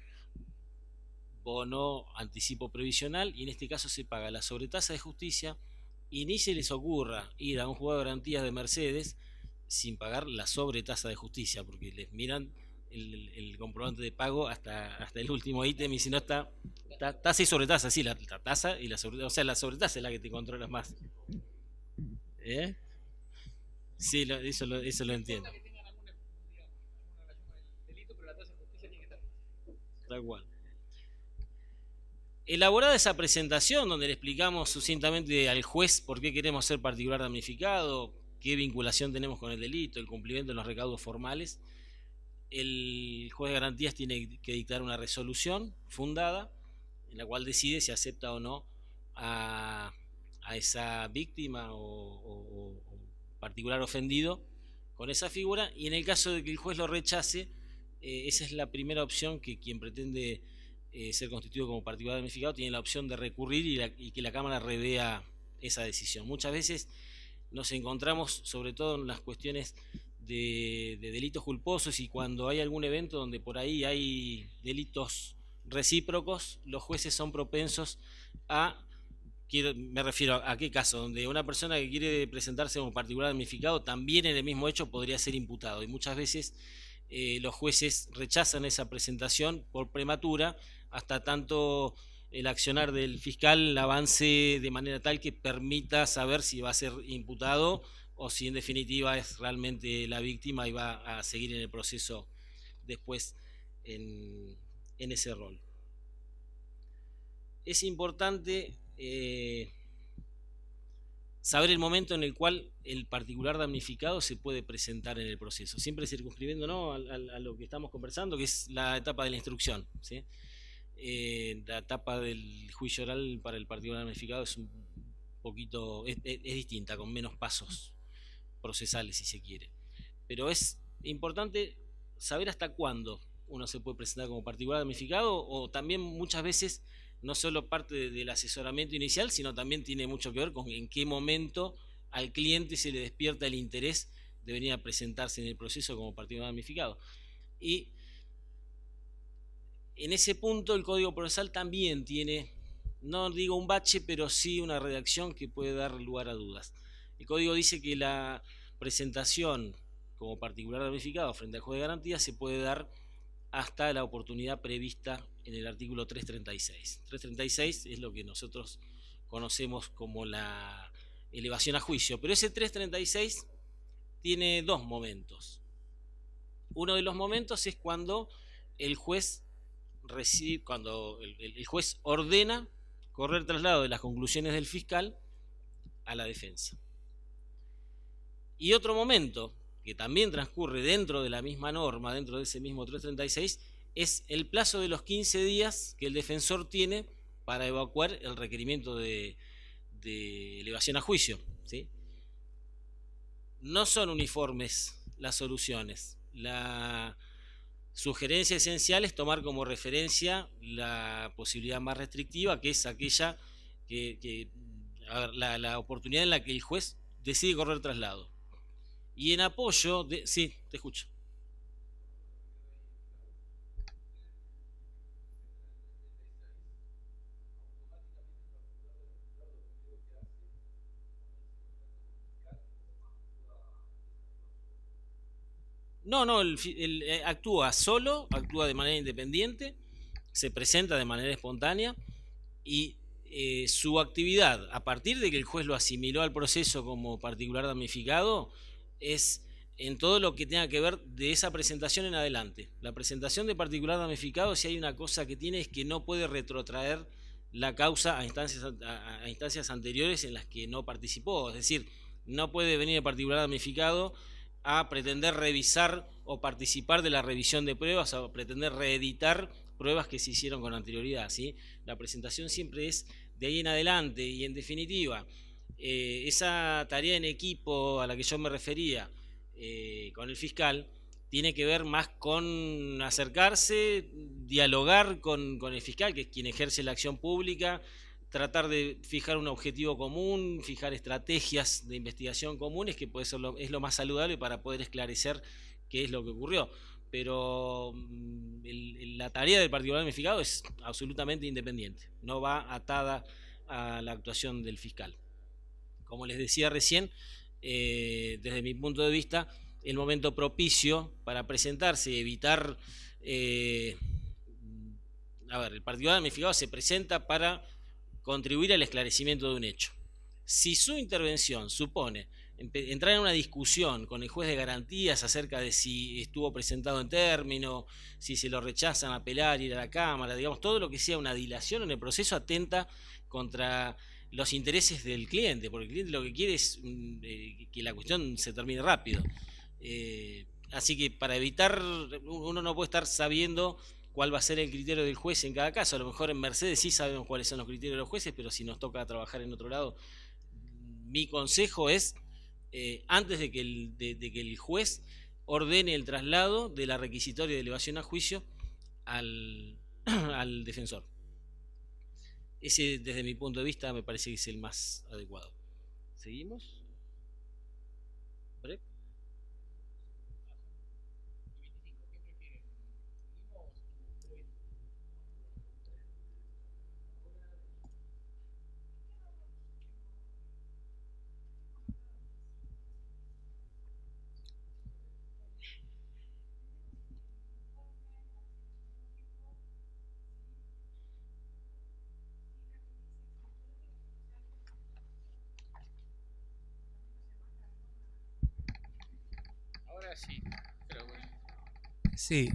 bono, anticipo previsional, y en este caso se paga la sobretasa de justicia, y ni se les ocurra ir a un juzgado de garantías de Mercedes sin pagar la sobretasa de justicia, porque les miran el comprobante de pago hasta el último ítem, y si no está tasa y sobretasa, sí, la tasa y la sobretasa, o sea, la sobretasa es la que te controlas más. Sí, eso lo entiendo. Tal cual. Elaborada esa presentación donde le explicamos sucintamente al juez por qué queremos ser particular damnificado, qué vinculación tenemos con el delito, el cumplimiento de los recaudos formales, el juez de garantías tiene que dictar una resolución fundada en la cual decide si acepta o no a esa víctima o particular ofendido con esa figura, y en el caso de que el juez lo rechace, esa es la primera opción que quien pretende ser constituido como particular damnificado tiene la opción de recurrir y que la Cámara revea esa decisión. Muchas veces nos encontramos, sobre todo en las cuestiones de delitos culposos, y cuando hay algún evento donde por ahí hay delitos recíprocos, los jueces son propensos me refiero a qué caso, donde una persona que quiere presentarse como particular damnificado también en el mismo hecho podría ser imputado, y muchas veces los jueces rechazan esa presentación por prematura, hasta tanto el accionar del fiscal avance de manera tal que permita saber si va a ser imputado o si en definitiva es realmente la víctima y va a seguir en el proceso después en ese rol. Es importante saber el momento en el cual el particular damnificado se puede presentar en el proceso, siempre circunscribiendo, ¿no?, a lo que estamos conversando, que es la etapa de la instrucción, ¿sí? La etapa del juicio oral para el particular damnificado es un poquito, es distinta, con menos pasos procesales, si se quiere, pero es importante saber hasta cuándo uno se puede presentar como particular damnificado, o también muchas veces no solo parte del asesoramiento inicial, sino también tiene mucho que ver con en qué momento al cliente se le despierta el interés de venir a presentarse en el proceso como particular damnificado. Y en ese punto el Código Procesal también tiene, no digo un bache, pero sí una redacción que puede dar lugar a dudas. El Código dice que la presentación como particular damnificado frente al juez de garantía se puede dar hasta la oportunidad prevista en el artículo 336. 336 es lo que nosotros conocemos como la elevación a juicio, pero ese 336 tiene dos momentos. Uno de los momentos es cuando el juez cuando el juez ordena correr traslado de las conclusiones del fiscal a la defensa. Y otro momento que también transcurre dentro de la misma norma, dentro de ese mismo 336, es el plazo de los 15 días que el defensor tiene para evacuar el requerimiento de elevación a juicio, ¿sí? No son uniformes las soluciones. La sugerencia esencial es tomar como referencia la posibilidad más restrictiva, que es aquella la oportunidad en la que el juez decide correr traslado. Y en apoyo de... Sí, te escucho. No, actúa solo, actúa de manera independiente, se presenta de manera espontánea y su actividad, a partir de que el juez lo asimiló al proceso como particular damnificado, es en todo lo que tenga que ver de esa presentación en adelante. La presentación de particular damnificado, si hay una cosa que tiene, es que no puede retrotraer la causa a instancias anteriores en las que no participó. Es decir, no puede venir el particular damnificado a pretender revisar o participar de la revisión de pruebas, o pretender reeditar pruebas que se hicieron con anterioridad, ¿sí? La presentación siempre es de ahí en adelante, y en definitiva, esa tarea en equipo a la que yo me refería con el fiscal tiene que ver más con acercarse, dialogar con el fiscal, que es quien ejerce la acción pública, tratar de fijar un objetivo común, fijar estrategias de investigación comunes, que puede ser es lo más saludable para poder esclarecer qué es lo que ocurrió. Pero la tarea del particular damnificado es absolutamente independiente, no va atada a la actuación del fiscal. Como les decía recién, desde mi punto de vista, el momento propicio para presentarse, evitar... el particular damnificado se presenta para contribuir al esclarecimiento de un hecho. Si su intervención supone entrar en una discusión con el juez de garantías acerca de si estuvo presentado en término, si se lo rechazan, apelar, ir a la cámara, digamos, todo lo que sea una dilación en el proceso atenta contra los intereses del cliente, porque el cliente lo que quiere es que la cuestión se termine rápido. Así que para evitar, uno no puede estar sabiendo cuál va a ser el criterio del juez en cada caso. A lo mejor en Mercedes sí sabemos cuáles son los criterios de los jueces, pero si nos toca trabajar en otro lado, mi consejo es, antes de que el juez ordene el traslado de la requisitoria de elevación a juicio al defensor. Ese, desde mi punto de vista, me parece que es el más adecuado. ¿Seguimos? ¿Break? Sí, pero bueno. Sí.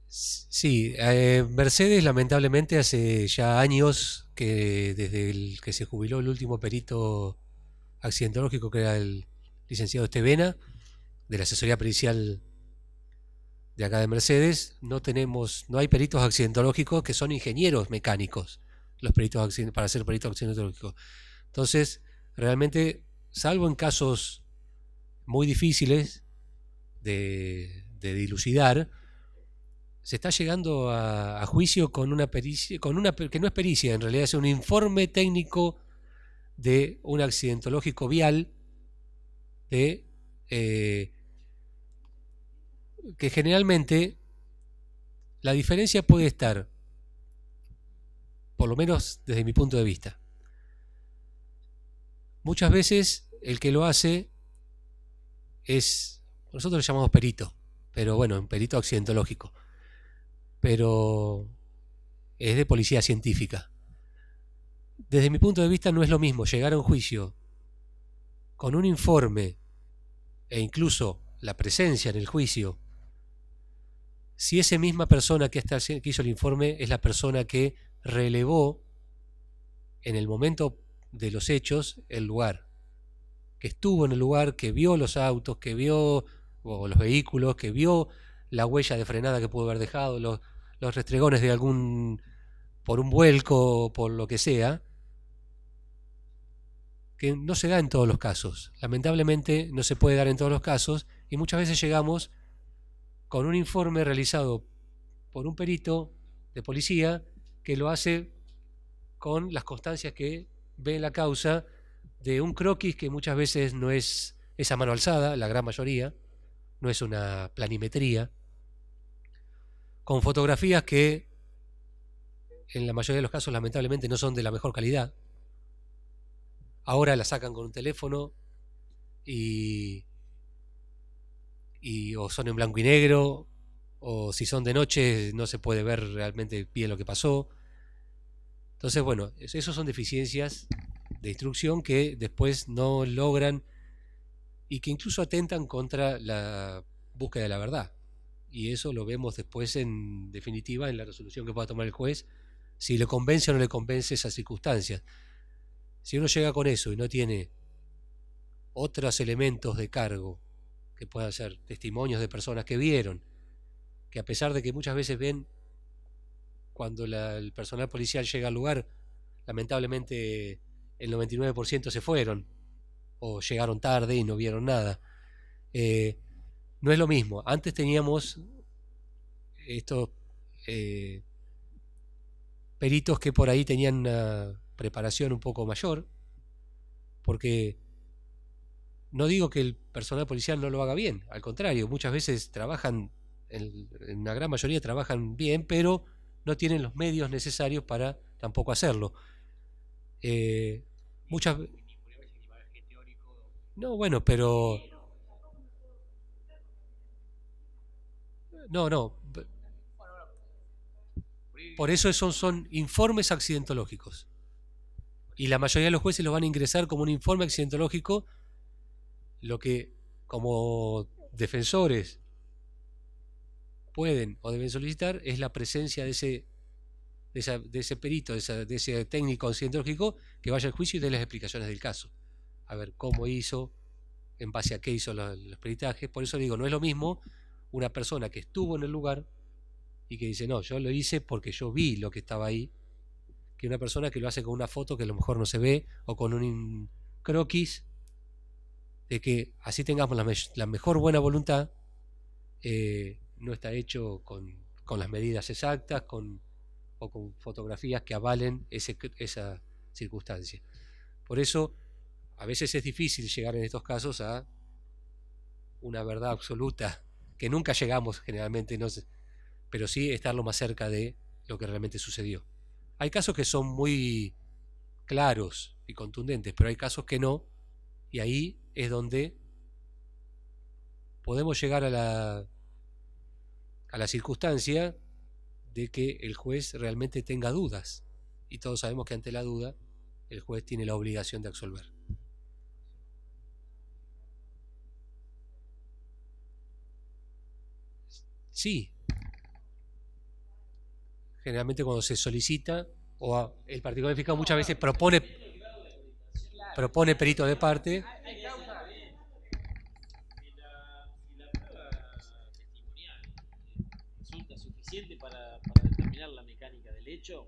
Sí, Mercedes lamentablemente hace ya años que desde el que se jubiló el último perito accidentológico, que era el licenciado Estevena, de la asesoría pericial de acá de Mercedes, no hay peritos accidentológicos que son ingenieros mecánicos, los peritos para ser peritos accidentológicos. Entonces, realmente, salvo en casos muy difíciles, de dilucidar, se está llegando a juicio con una pericia, que no es pericia, en realidad es un informe técnico de un accidentológico vial de, que generalmente la diferencia puede estar, por lo menos desde mi punto de vista, muchas veces el que lo hace es, nosotros lo llamamos perito, pero bueno, un perito accidentológico, pero es de policía científica. Desde mi punto de vista no es lo mismo llegar a un juicio con un informe e incluso la presencia en el juicio, si esa misma persona que hizo el informe es la persona que relevó en el momento de los hechos el lugar, que estuvo en el lugar, que vio los autos, que vio o los vehículos, que vio la huella de frenada que pudo haber dejado, los restregones de algún, por un vuelco, por lo que sea, que no se da en todos los casos. Lamentablemente no se puede dar en todos los casos y muchas veces llegamos con un informe realizado por un perito de policía que lo hace con las constancias que ve en la causa de un croquis que muchas veces no es a mano alzada, la gran mayoría, no es una planimetría, con fotografías que en la mayoría de los casos lamentablemente no son de la mejor calidad. Ahora la sacan con un teléfono y o son en blanco y negro, o si son de noche no se puede ver realmente bien lo que pasó. Entonces, bueno, esas son deficiencias de instrucción que después no logran y que incluso atentan contra la búsqueda de la verdad. Y eso lo vemos después, en definitiva, en la resolución que pueda tomar el juez, si le convence o no le convence esas circunstancias. Si uno llega con eso y no tiene otros elementos de cargo, que puedan ser testimonios de personas que vieron, que a pesar de que muchas veces ven cuando el personal policial llega al lugar, lamentablemente el 99% se fueron o llegaron tarde y no vieron nada. No es lo mismo. Antes teníamos estos peritos que por ahí tenían una preparación un poco mayor, porque no digo que el personal policial no lo haga bien, al contrario, muchas veces trabajan, en una gran mayoría trabajan bien, pero no tienen los medios necesarios para tampoco hacerlo. Muchas no, bueno, pero no, por eso son informes accidentológicos. Y la mayoría de los jueces los van a ingresar como un informe accidentológico, lo que como defensores pueden o deben solicitar es la presencia de ese perito, de ese técnico accidentológico que vaya al juicio y dé las explicaciones del caso. A ver cómo hizo, en base a qué hizo los peritajes. Por eso digo, no es lo mismo una persona que estuvo en el lugar y que dice, no, yo lo hice porque yo vi lo que estaba ahí, que una persona que lo hace con una foto que a lo mejor no se ve, o con un croquis, de que así tengamos la mejor buena voluntad, no está hecho con las medidas exactas, o con fotografías que avalen esa circunstancia. Por eso, a veces es difícil llegar en estos casos a una verdad absoluta, que nunca llegamos generalmente, no sé, pero sí estar lo más cerca de lo que realmente sucedió. Hay casos que son muy claros y contundentes, pero hay casos que no, y ahí es donde podemos llegar a la circunstancia de que el juez realmente tenga dudas, y todos sabemos que ante la duda el juez tiene la obligación de absolver. Sí, generalmente cuando se solicita, o el particular fiscal muchas veces propone perito de parte. Resulta suficiente para determinar la mecánica del hecho,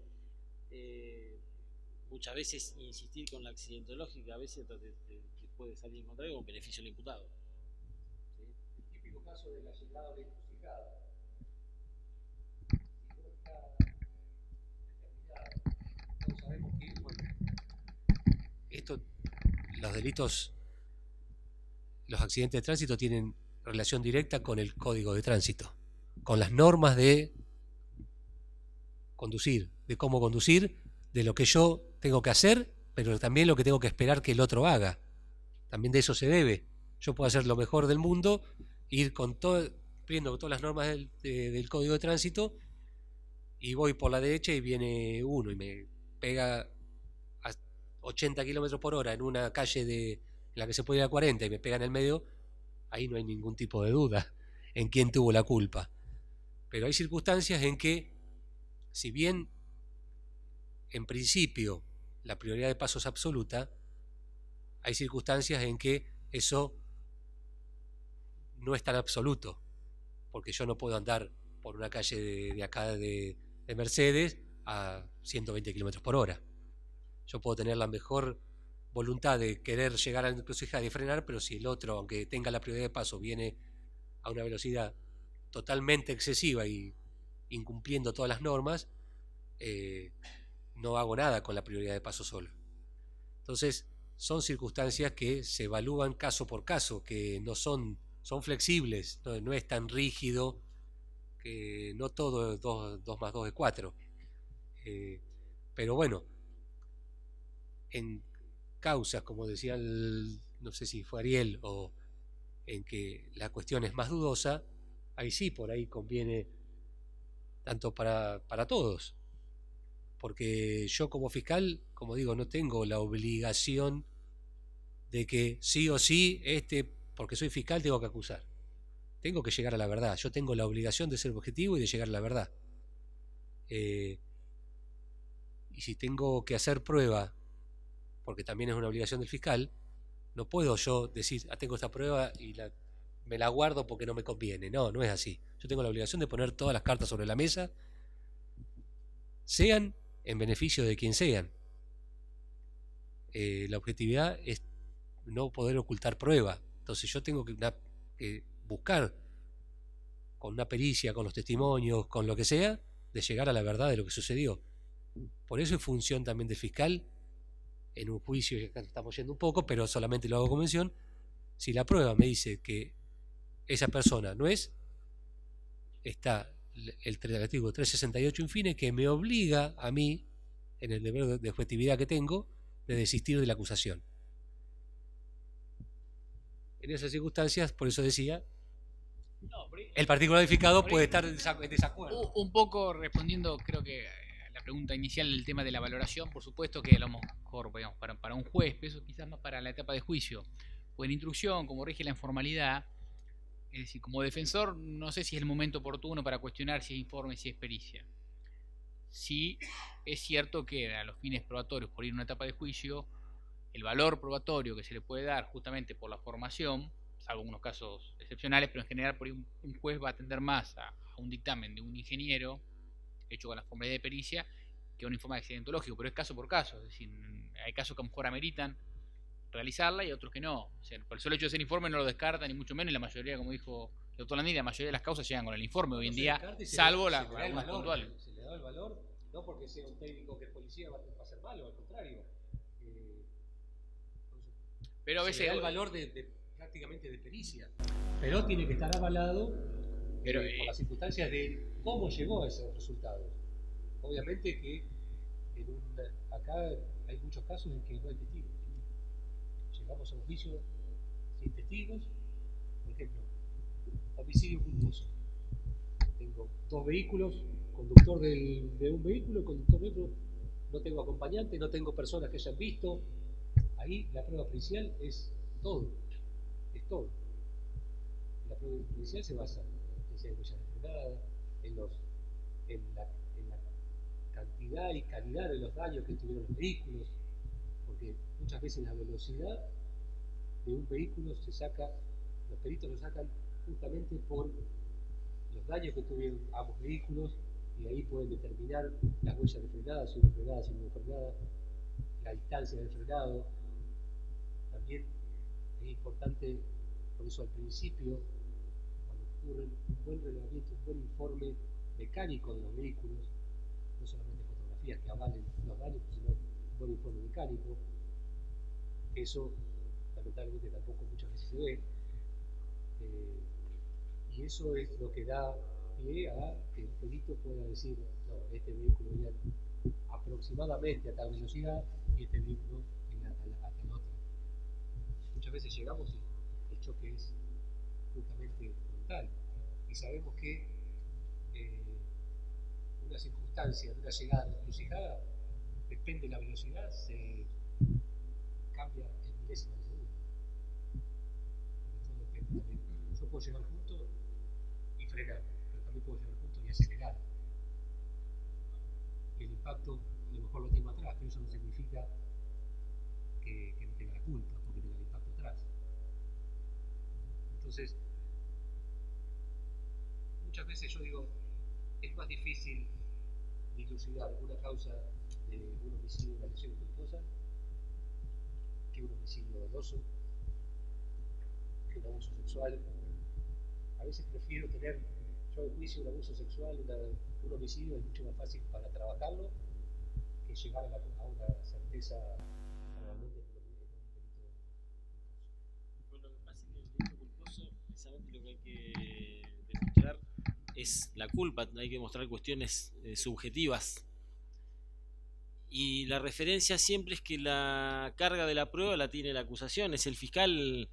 muchas veces insistir con la accidentológica a veces te puede salir en contrario con beneficio del imputado. caso de la llegada a la encrucijada, si no está determinado, todos sabemos que, bueno, los delitos, los accidentes de tránsito tienen relación directa con el código de tránsito, con las normas de conducir, de cómo conducir, de lo que yo tengo que hacer, pero también lo que tengo que esperar que el otro haga. También de eso se debe. Yo puedo hacer lo mejor del mundo, ir con viendo todas las normas del código de tránsito, y voy por la derecha y viene uno y me pega a 80 kilómetros por hora en una calle en la que se puede ir a 40 y me pega en el medio. Ahí no hay ningún tipo de duda en quién tuvo la culpa. Pero hay circunstancias en que, si bien en principio la prioridad de paso es absoluta, hay circunstancias en que eso no es tan absoluto, porque yo no puedo andar por una calle de acá de Mercedes a 120 kilómetros por hora. Yo puedo tener la mejor voluntad de querer llegar a la encrucijada y frenar, pero si el otro, aunque tenga la prioridad de paso, viene a una velocidad totalmente excesiva y incumpliendo todas las normas, no hago nada con la prioridad de paso solo. Entonces, son circunstancias que se evalúan caso por caso, que no son flexibles, no es tan rígido, que no todo 2 más 2 es 4. Pero bueno, en causas, como decía no sé si fue Ariel, o en que la cuestión es más dudosa, ahí sí, por ahí conviene tanto para todos, porque yo como fiscal, como digo, no tengo la obligación de que sí o sí, porque soy fiscal, tengo que acusar. Tengo que llegar a la verdad. Yo tengo la obligación de ser objetivo y de llegar a la verdad. Y si tengo que hacer prueba, porque también es una obligación del fiscal, no puedo yo decir, tengo esta prueba y me la guardo porque no me conviene. No, no es así. Yo tengo la obligación de poner todas las cartas sobre la mesa, sean en beneficio de quien sean. La objetividad es no poder ocultar prueba. Entonces yo tengo que buscar con una pericia, con los testimonios, con lo que sea, de llegar a la verdad de lo que sucedió. Por eso es función también del fiscal, en un juicio, ya estamos yendo un poco, pero solamente lo hago con mención, si la prueba me dice que esa persona no es, está el artículo 368 infine, que me obliga a mí, en el deber de objetividad que tengo, de desistir de la acusación. En esas circunstancias, por eso decía, el particular edificado puede estar en desacuerdo. Un poco respondiendo, creo que a la pregunta inicial del tema de la valoración, por supuesto que a lo mejor, digamos, para un juez, pero eso quizás más para la etapa de juicio, o en instrucción, como rige la informalidad, es decir, como defensor, no sé si es el momento oportuno para cuestionar si es informe, si es pericia. Sí, es cierto que a los fines probatorios, por ir a una etapa de juicio, el valor probatorio que se le puede dar justamente por la formación, salvo algunos casos excepcionales, pero en general por ahí un juez va a atender más a un dictamen de un ingeniero hecho con la formalidad de pericia que a un informe accidentológico, pero es caso por caso, es decir, hay casos que a lo mejor ameritan realizarla y otros que no. O sea, por el solo hecho de ser informe no lo descartan, ni mucho menos, y la mayoría, como dijo el doctor Landini, la mayoría de las causas llegan con el informe hoy en día, salvo algunas puntuales. Se le da el valor, no porque sea un técnico que es policía va a ser malo, al contrario. Pero a veces se le da el valor prácticamente de pericia, pero tiene que estar avalado por las circunstancias de cómo llegó a esos resultados. Obviamente que acá hay muchos casos en que no hay testigos. Llegamos a un juicio sin testigos. Por ejemplo, homicidio culposo. Tengo 2 vehículos, conductor de un vehículo y conductor de otro. No tengo acompañante, no tengo personas que hayan visto. Ahí la prueba pericial es todo. Es todo. La prueba pericial se basa en si hay huellas de frenada, en la cantidad y calidad de los daños que tuvieron los vehículos, porque muchas veces la velocidad de un vehículo los peritos lo sacan justamente por los daños que tuvieron ambos vehículos, y ahí pueden determinar las huellas de frenada, si hubo frenada, si no hubo frenada, la distancia del frenado. También es importante, por eso al principio, cuando un buen relevamiento, un buen informe mecánico de los vehículos, no solamente fotografías que avalen los daños, sino un buen informe mecánico. Eso lamentablemente tampoco muchas veces se ve, y eso es lo que da pie a que el perito pueda decir, no, este vehículo venía aproximadamente a tal velocidad y este vehículo venía a tal otra. Muchas veces llegamos y el choque es justamente frontal, y sabemos que una circunstancia de una llegada encrucijada, depende de la velocidad, se cambia en milésimas de segundo. Todo depende también. Yo puedo llegar junto y frenar, pero también puedo llegar junto y acelerar. Y el impacto a lo mejor lo tengo atrás, pero eso no significa que no tenga la culpa porque tenga el impacto atrás. Entonces, muchas veces yo digo, es más difícil dilucidar una causa de un homicidio, una lesión culposa, que un homicidio doloso, que un abuso sexual. A veces prefiero tener, yo en juicio, un abuso sexual, un homicidio es mucho más fácil para trabajarlo que llegar a una certeza normalmente por un delito culposo. Bueno, lo que pasa es que el delito culposo, precisamente lo que hay que demostrar es la culpa, hay que mostrar cuestiones subjetivas. Y la referencia siempre es que la carga de la prueba la tiene la acusación, es el fiscal,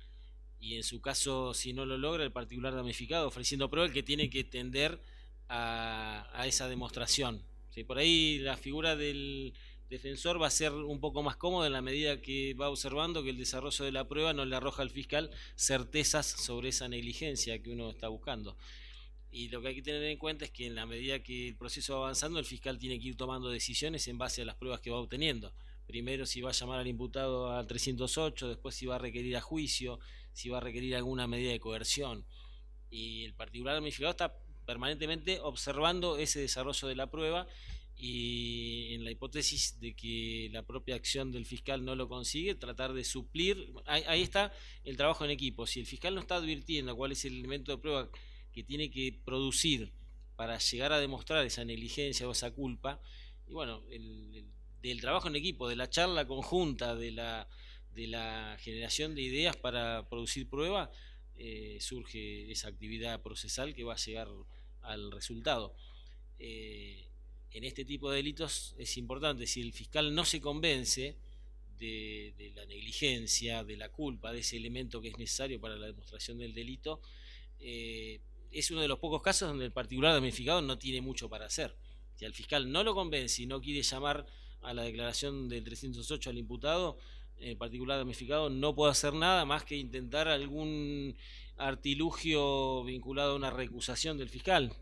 y en su caso, si no lo logra, el particular damnificado, ofreciendo prueba, el que tiene que tender a esa demostración. ¿Sí? Por ahí la figura del defensor va a ser un poco más cómoda en la medida que va observando que el desarrollo de la prueba no le arroja al fiscal certezas sobre esa negligencia que uno está buscando. Y lo que hay que tener en cuenta es que en la medida que el proceso va avanzando, el fiscal tiene que ir tomando decisiones en base a las pruebas que va obteniendo. Primero si va a llamar al imputado al 308, después si va a requerir a juicio, si va a requerir alguna medida de coerción. Y el particular damnificado está permanentemente observando ese desarrollo de la prueba, y en la hipótesis de que la propia acción del fiscal no lo consigue, tratar de suplir. Ahí está el trabajo en equipo. Si el fiscal no está advirtiendo cuál es el elemento de prueba que tiene que producir para llegar a demostrar esa negligencia o esa culpa, y bueno, del trabajo en equipo, de la charla conjunta, de la generación de ideas para producir prueba, surge esa actividad procesal que va a llegar al resultado. En este tipo de delitos es importante, si el fiscal no se convence de la negligencia, de la culpa, de ese elemento que es necesario para la demostración del delito, es uno de los pocos casos donde el particular damnificado no tiene mucho para hacer. Si al fiscal no lo convence y no quiere llamar a la declaración del 308 al imputado, el particular damnificado no puede hacer nada más que intentar algún artilugio vinculado a una recusación del fiscal,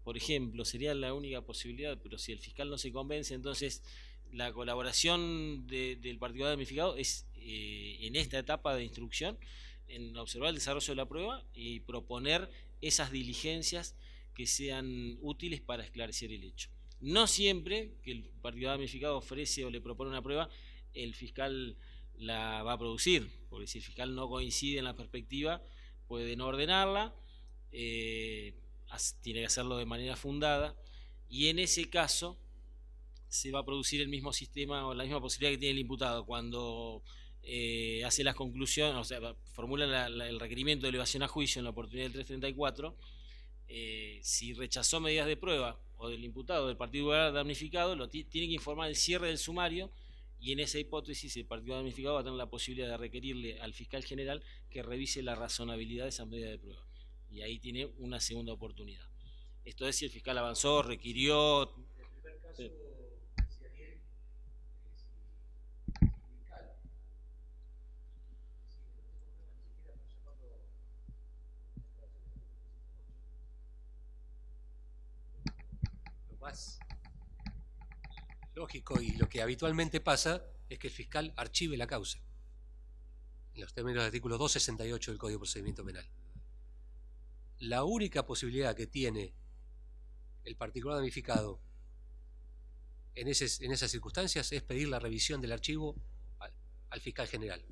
por ejemplo, sería la única posibilidad. Pero si el fiscal no se convence, entonces la colaboración del particular damnificado es en esta etapa de instrucción, en observar el desarrollo de la prueba y proponer esas diligencias que sean útiles para esclarecer el hecho. No siempre que el particular damnificado ofrece o le propone una prueba, el fiscal la va a producir, porque si el fiscal no coincide en la perspectiva, puede no ordenarla, tiene que hacerlo de manera fundada, y en ese caso se va a producir el mismo sistema o la misma posibilidad que tiene el imputado cuando hace las conclusiones, o sea, formula el requerimiento de elevación a juicio en la oportunidad del 334. Si rechazó medidas de prueba o del imputado o del particular damnificado, tiene que informar el cierre del sumario, y en esa hipótesis el particular damnificado va a tener la posibilidad de requerirle al fiscal general que revise la razonabilidad de esa medida de prueba, y ahí tiene una segunda oportunidad. Esto es si el fiscal avanzó, requirió. En el primer caso, si alguien lo más lógico y lo que habitualmente pasa es que el fiscal archive la causa en los términos del artículo 268 del Código de Procedimiento Penal. La única posibilidad que tiene el particular damnificado en esas circunstancias es pedir la revisión del archivo al fiscal general.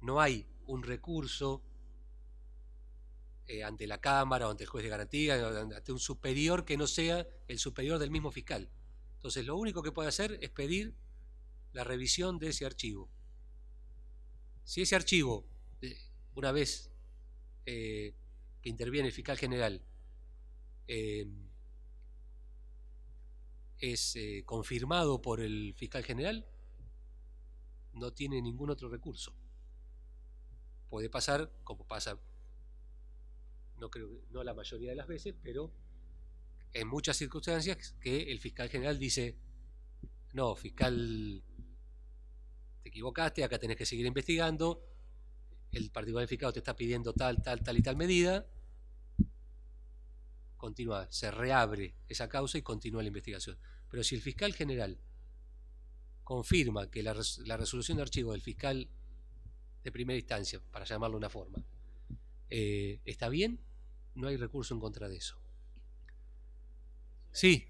No hay un recurso ante la Cámara o ante el juez de garantía, ante un superior que no sea el superior del mismo fiscal. Entonces lo único que puede hacer es pedir la revisión de ese archivo. Si ese archivo, una vez que interviene el fiscal general, es confirmado por el fiscal general, no tiene ningún otro recurso. Puede pasar, como pasa, no la mayoría de las veces, pero en muchas circunstancias, que el fiscal general dice: no, fiscal, te equivocaste, acá tenés que seguir investigando, el particular verificado te está pidiendo tal y tal medida. Continúa, se reabre esa causa y continúa la investigación. Pero si el fiscal general confirma que la resolución de archivo del fiscal de primera instancia, para llamarlo de una forma, está bien, no hay recurso en contra de eso. Sí.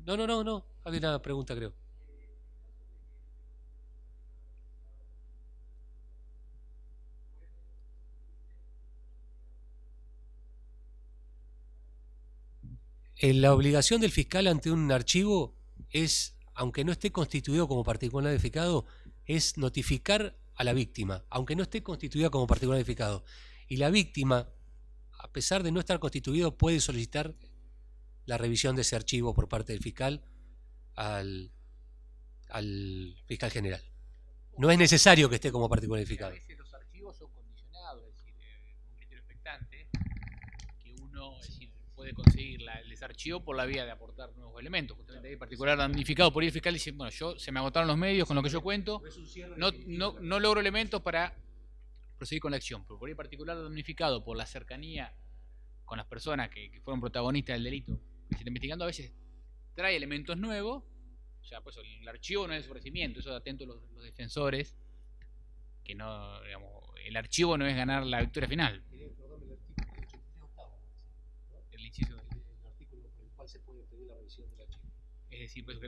No. Había una pregunta, creo. La obligación del fiscal ante un archivo es, aunque no esté constituido como particular verificado, es notificar a la víctima, aunque no esté constituida como particular verificado. Y la víctima, a pesar de no estar constituido, puede solicitar la revisión de ese archivo por parte del fiscal al fiscal general. No es necesario que esté como particular verificado. A veces los archivos son condicionados, es decir, un criterio expectante, que uno, es decir, puede conseguir el desarchivo por la vía de aportar nuevos elementos. Justamente ahí, particular damnificado, por ahí el fiscal dice: bueno, se me agotaron los medios con lo que yo cuento, no logro elementos para proseguir con la acción. Pero por ahí particular damnificado por la cercanía con las personas que fueron protagonistas del delito que se está investigando, a veces trae elementos nuevos. O sea, pues el archivo no es ofrecimiento, eso atento los defensores, que no, digamos, el archivo no es ganar la victoria final. El inciso del artículo por el cual se puede pedir la revisión del archivo. Es decir, pues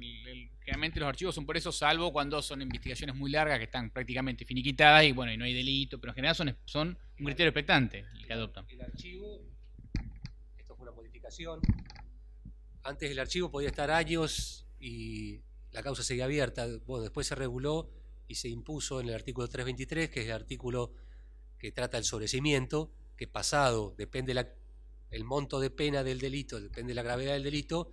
generalmente los archivos son por eso, salvo cuando son investigaciones muy largas que están prácticamente finiquitadas y bueno, y no hay delito, pero en general son un criterio expectante el que adoptan. El archivo, esto fue una modificación. Antes el archivo podía estar años y la causa seguía abierta. Bueno, después se reguló y se impuso en el artículo 323, que es el artículo que trata el sobreseimiento, que pasado, depende el monto de pena del delito, depende de la gravedad del delito,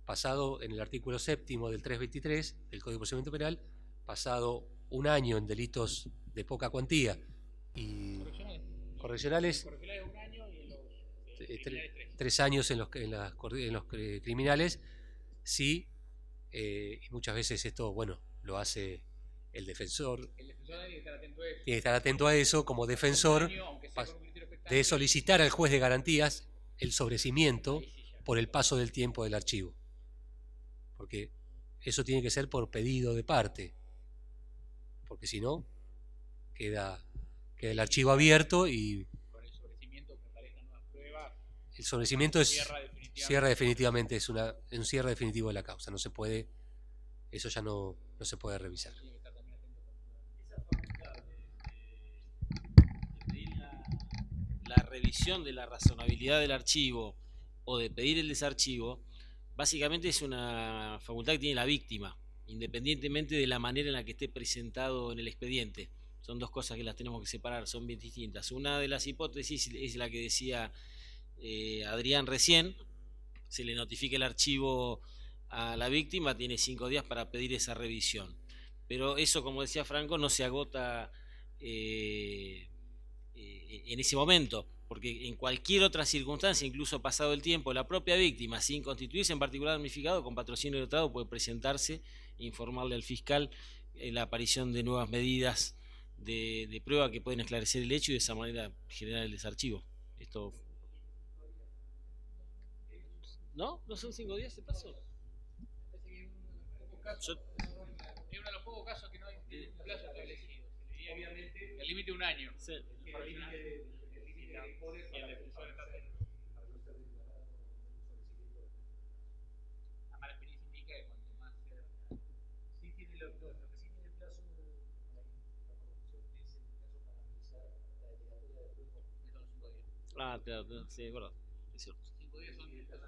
pasado en el artículo séptimo del 323 del Código de Procedimiento Penal, pasado un año en delitos de poca cuantía y correccionales, un año y en los 3 años en los criminales, sí. Y muchas veces esto, bueno, lo hace el defensor. El defensor tiene que estar atento a eso como defensor, de solicitar al juez de garantías el sobreseimiento por el paso del tiempo del archivo. Porque eso tiene que ser por pedido de parte. Porque si no, queda el archivo abierto y con el sobreseimiento que aparezcan nuevas pruebas. El sobreseimiento cierra definitivamente, es un cierre definitivo de la causa. No se puede, eso ya no se puede revisar. La revisión de la razonabilidad del archivo o de pedir el desarchivo, básicamente es una facultad que tiene la víctima, independientemente de la manera en la que esté presentado en el expediente. Son dos cosas que las tenemos que separar, son bien distintas. Una de las hipótesis es la que decía Adrián recién: se le notifica el archivo a la víctima, tiene 5 días para pedir esa revisión. Pero eso, como decía Franco, no se agota en ese momento, porque en cualquier otra circunstancia, incluso pasado el tiempo, la propia víctima, sin constituirse en particular damnificado, con patrocinio letrado, puede presentarse e informarle al fiscal la aparición de nuevas medidas de prueba que pueden esclarecer el hecho y de esa manera generar el desarchivo. Esto ¿no? ¿No son 5 días de plazo? Es uno de los pocos casos que no hay plazo establecido. El límite de un año. Sí. La mala experiencia indica que cuanto más sea. Sí tiene lo que sí tiene plazo, la corrupción es el plazo para realizar la declaratoria de prueba. Ah, claro, sí, es verdad, es cierto. 5 días son 10 días.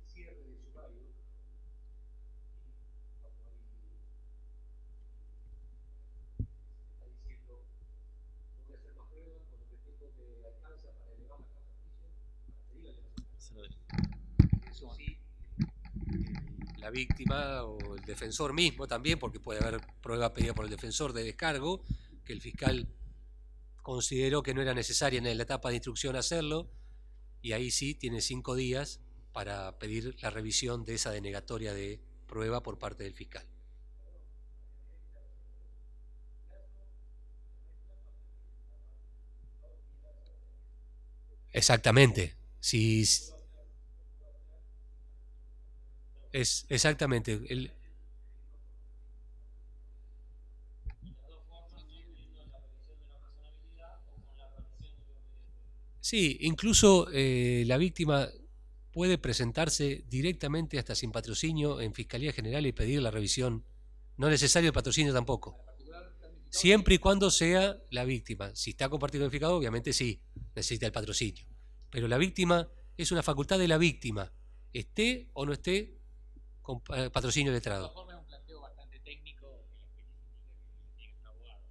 Cierre de sumario está diciendo no voy a hacer más pruebas con lo que tengo que alcanza para elevar la causa juicio para pedir la elevación. Eso sí, la víctima o el defensor mismo también, porque puede haber prueba pedida por el defensor de descargo, que el fiscal consideró que no era necesaria en la etapa de instrucción hacerlo, y ahí sí tiene 5 días para pedir la revisión de esa denegatoria de prueba por parte del fiscal. Exactamente. Si es exactamente sí, incluso la víctima puede presentarse directamente hasta sin patrocinio en Fiscalía General y pedir la revisión. No es necesario el patrocinio tampoco. Siempre y cuando sea la víctima. Si está con partido unificado, obviamente sí, necesita el patrocinio. Pero la víctima es una facultad de la víctima, esté o no esté con patrocinio letrado. De todas formas, es un planteo bastante técnico que la experiencia indica que tiene que estar abogado.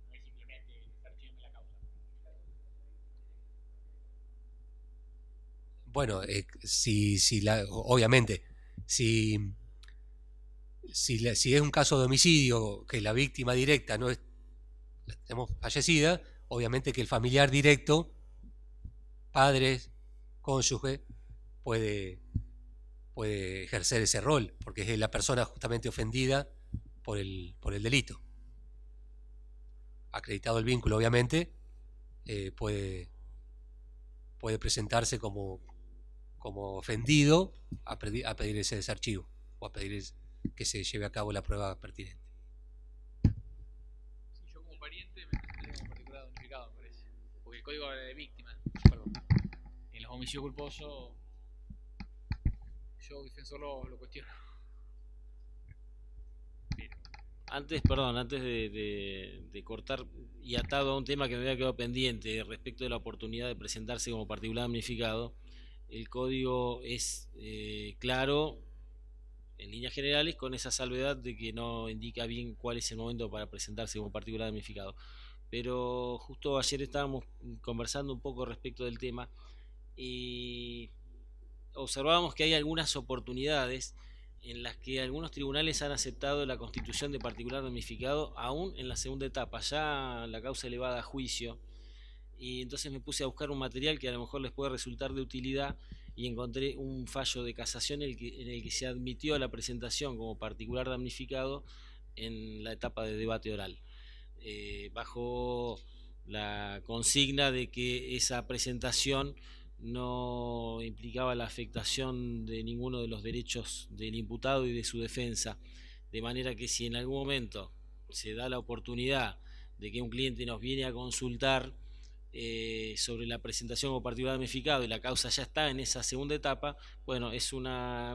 No es simplemente desarchivame la causa. Bueno, obviamente, si es un caso de homicidio que la víctima directa no es fallecida, obviamente que el familiar directo, padres, cónyuge, puede ejercer ese rol, porque es la persona justamente ofendida por el delito. Acreditado el vínculo, obviamente, puede presentarse como ofendido a pedir ese desarchivo o a pedir que se lleve a cabo la prueba pertinente. Sí, yo como pariente me tendría como particular unificado, me parece. Porque el código habla de víctimas. Perdón. En los homicidios culposos, yo defensor lo cuestiono. Antes de cortar y atado a un tema que me había quedado pendiente respecto de la oportunidad de presentarse como particular damnificado, el código es claro en líneas generales, con esa salvedad de que no indica bien cuál es el momento para presentarse como particular damnificado. Pero justo ayer estábamos conversando un poco respecto del tema y observábamos que hay algunas oportunidades en las que algunos tribunales han aceptado la constitución de particular damnificado aún en la segunda etapa, ya la causa elevada a juicio. Y entonces me puse a buscar un material que a lo mejor les puede resultar de utilidad y encontré un fallo de casación en el que se admitió la presentación como particular damnificado en la etapa de debate oral, bajo la consigna de que esa presentación no implicaba la afectación de ninguno de los derechos del imputado y de su defensa, de manera que si en algún momento se da la oportunidad de que un cliente nos viene a consultar sobre la presentación como particular damnificado y la causa ya está en esa segunda etapa, bueno, es un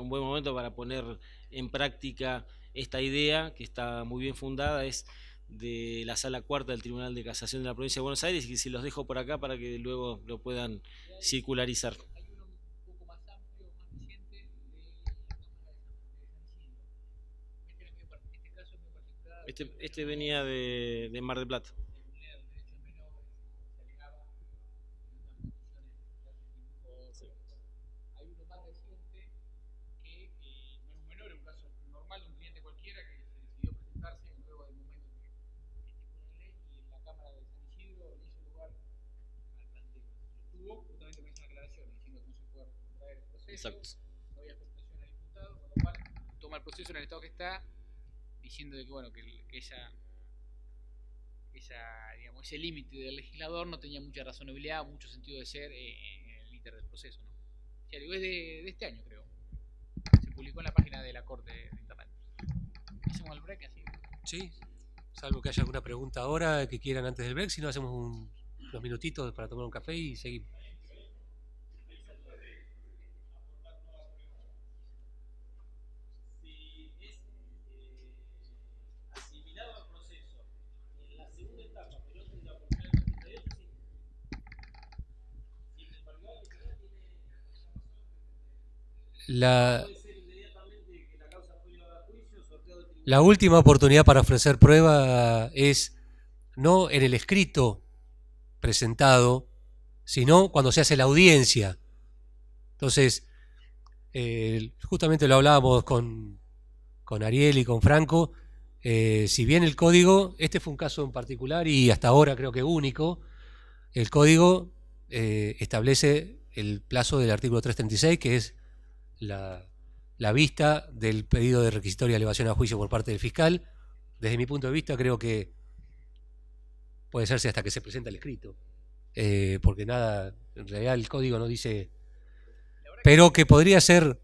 buen momento para poner en práctica esta idea que está muy bien fundada, es de la sala cuarta del Tribunal de Casación de la Provincia de Buenos Aires, y se los dejo por acá para que luego lo puedan circularizar. Hay uno un poco más amplio, más reciente, de la Cámara de San Francisco. Este caso es muy particular. Este venía de Mar del Plata. Hay uno más reciente que no es un menor, es un caso normal de un cliente cualquiera que se decidió presentarse luego del momento que estipula la ley, y en la Cámara de San Isidro le hizo lugar al planteo. Lo tuvo justamente con esa aclaración, diciendo que no se puede recontraer el proceso. Exacto. No había afectación al imputado, con lo cual toma el proceso en el estado que está, diciendo de que bueno, que digamos, ese límite del legislador no tenía mucha razonabilidad, mucho sentido de ser en el inter del proceso, ¿no? Ya digo, es de este año, creo. Se publicó en la página de la Corte de Internet. Hacemos el break así. Sí, salvo que haya alguna pregunta ahora que quieran antes del break, si no hacemos unos minutitos para tomar un café y seguimos. La última oportunidad para ofrecer prueba es no en el escrito presentado, sino cuando se hace la audiencia. Entonces, justamente lo hablábamos con Ariel y con Franco. Si bien el código, este fue un caso en particular y hasta ahora creo que único, el código establece el plazo del artículo 336, que es la vista del pedido de requisitoria de elevación a juicio por parte del fiscal. Desde mi punto de vista creo que puede hacerse hasta que se presenta el escrito, porque nada, en realidad el código no dice, pero que podría ser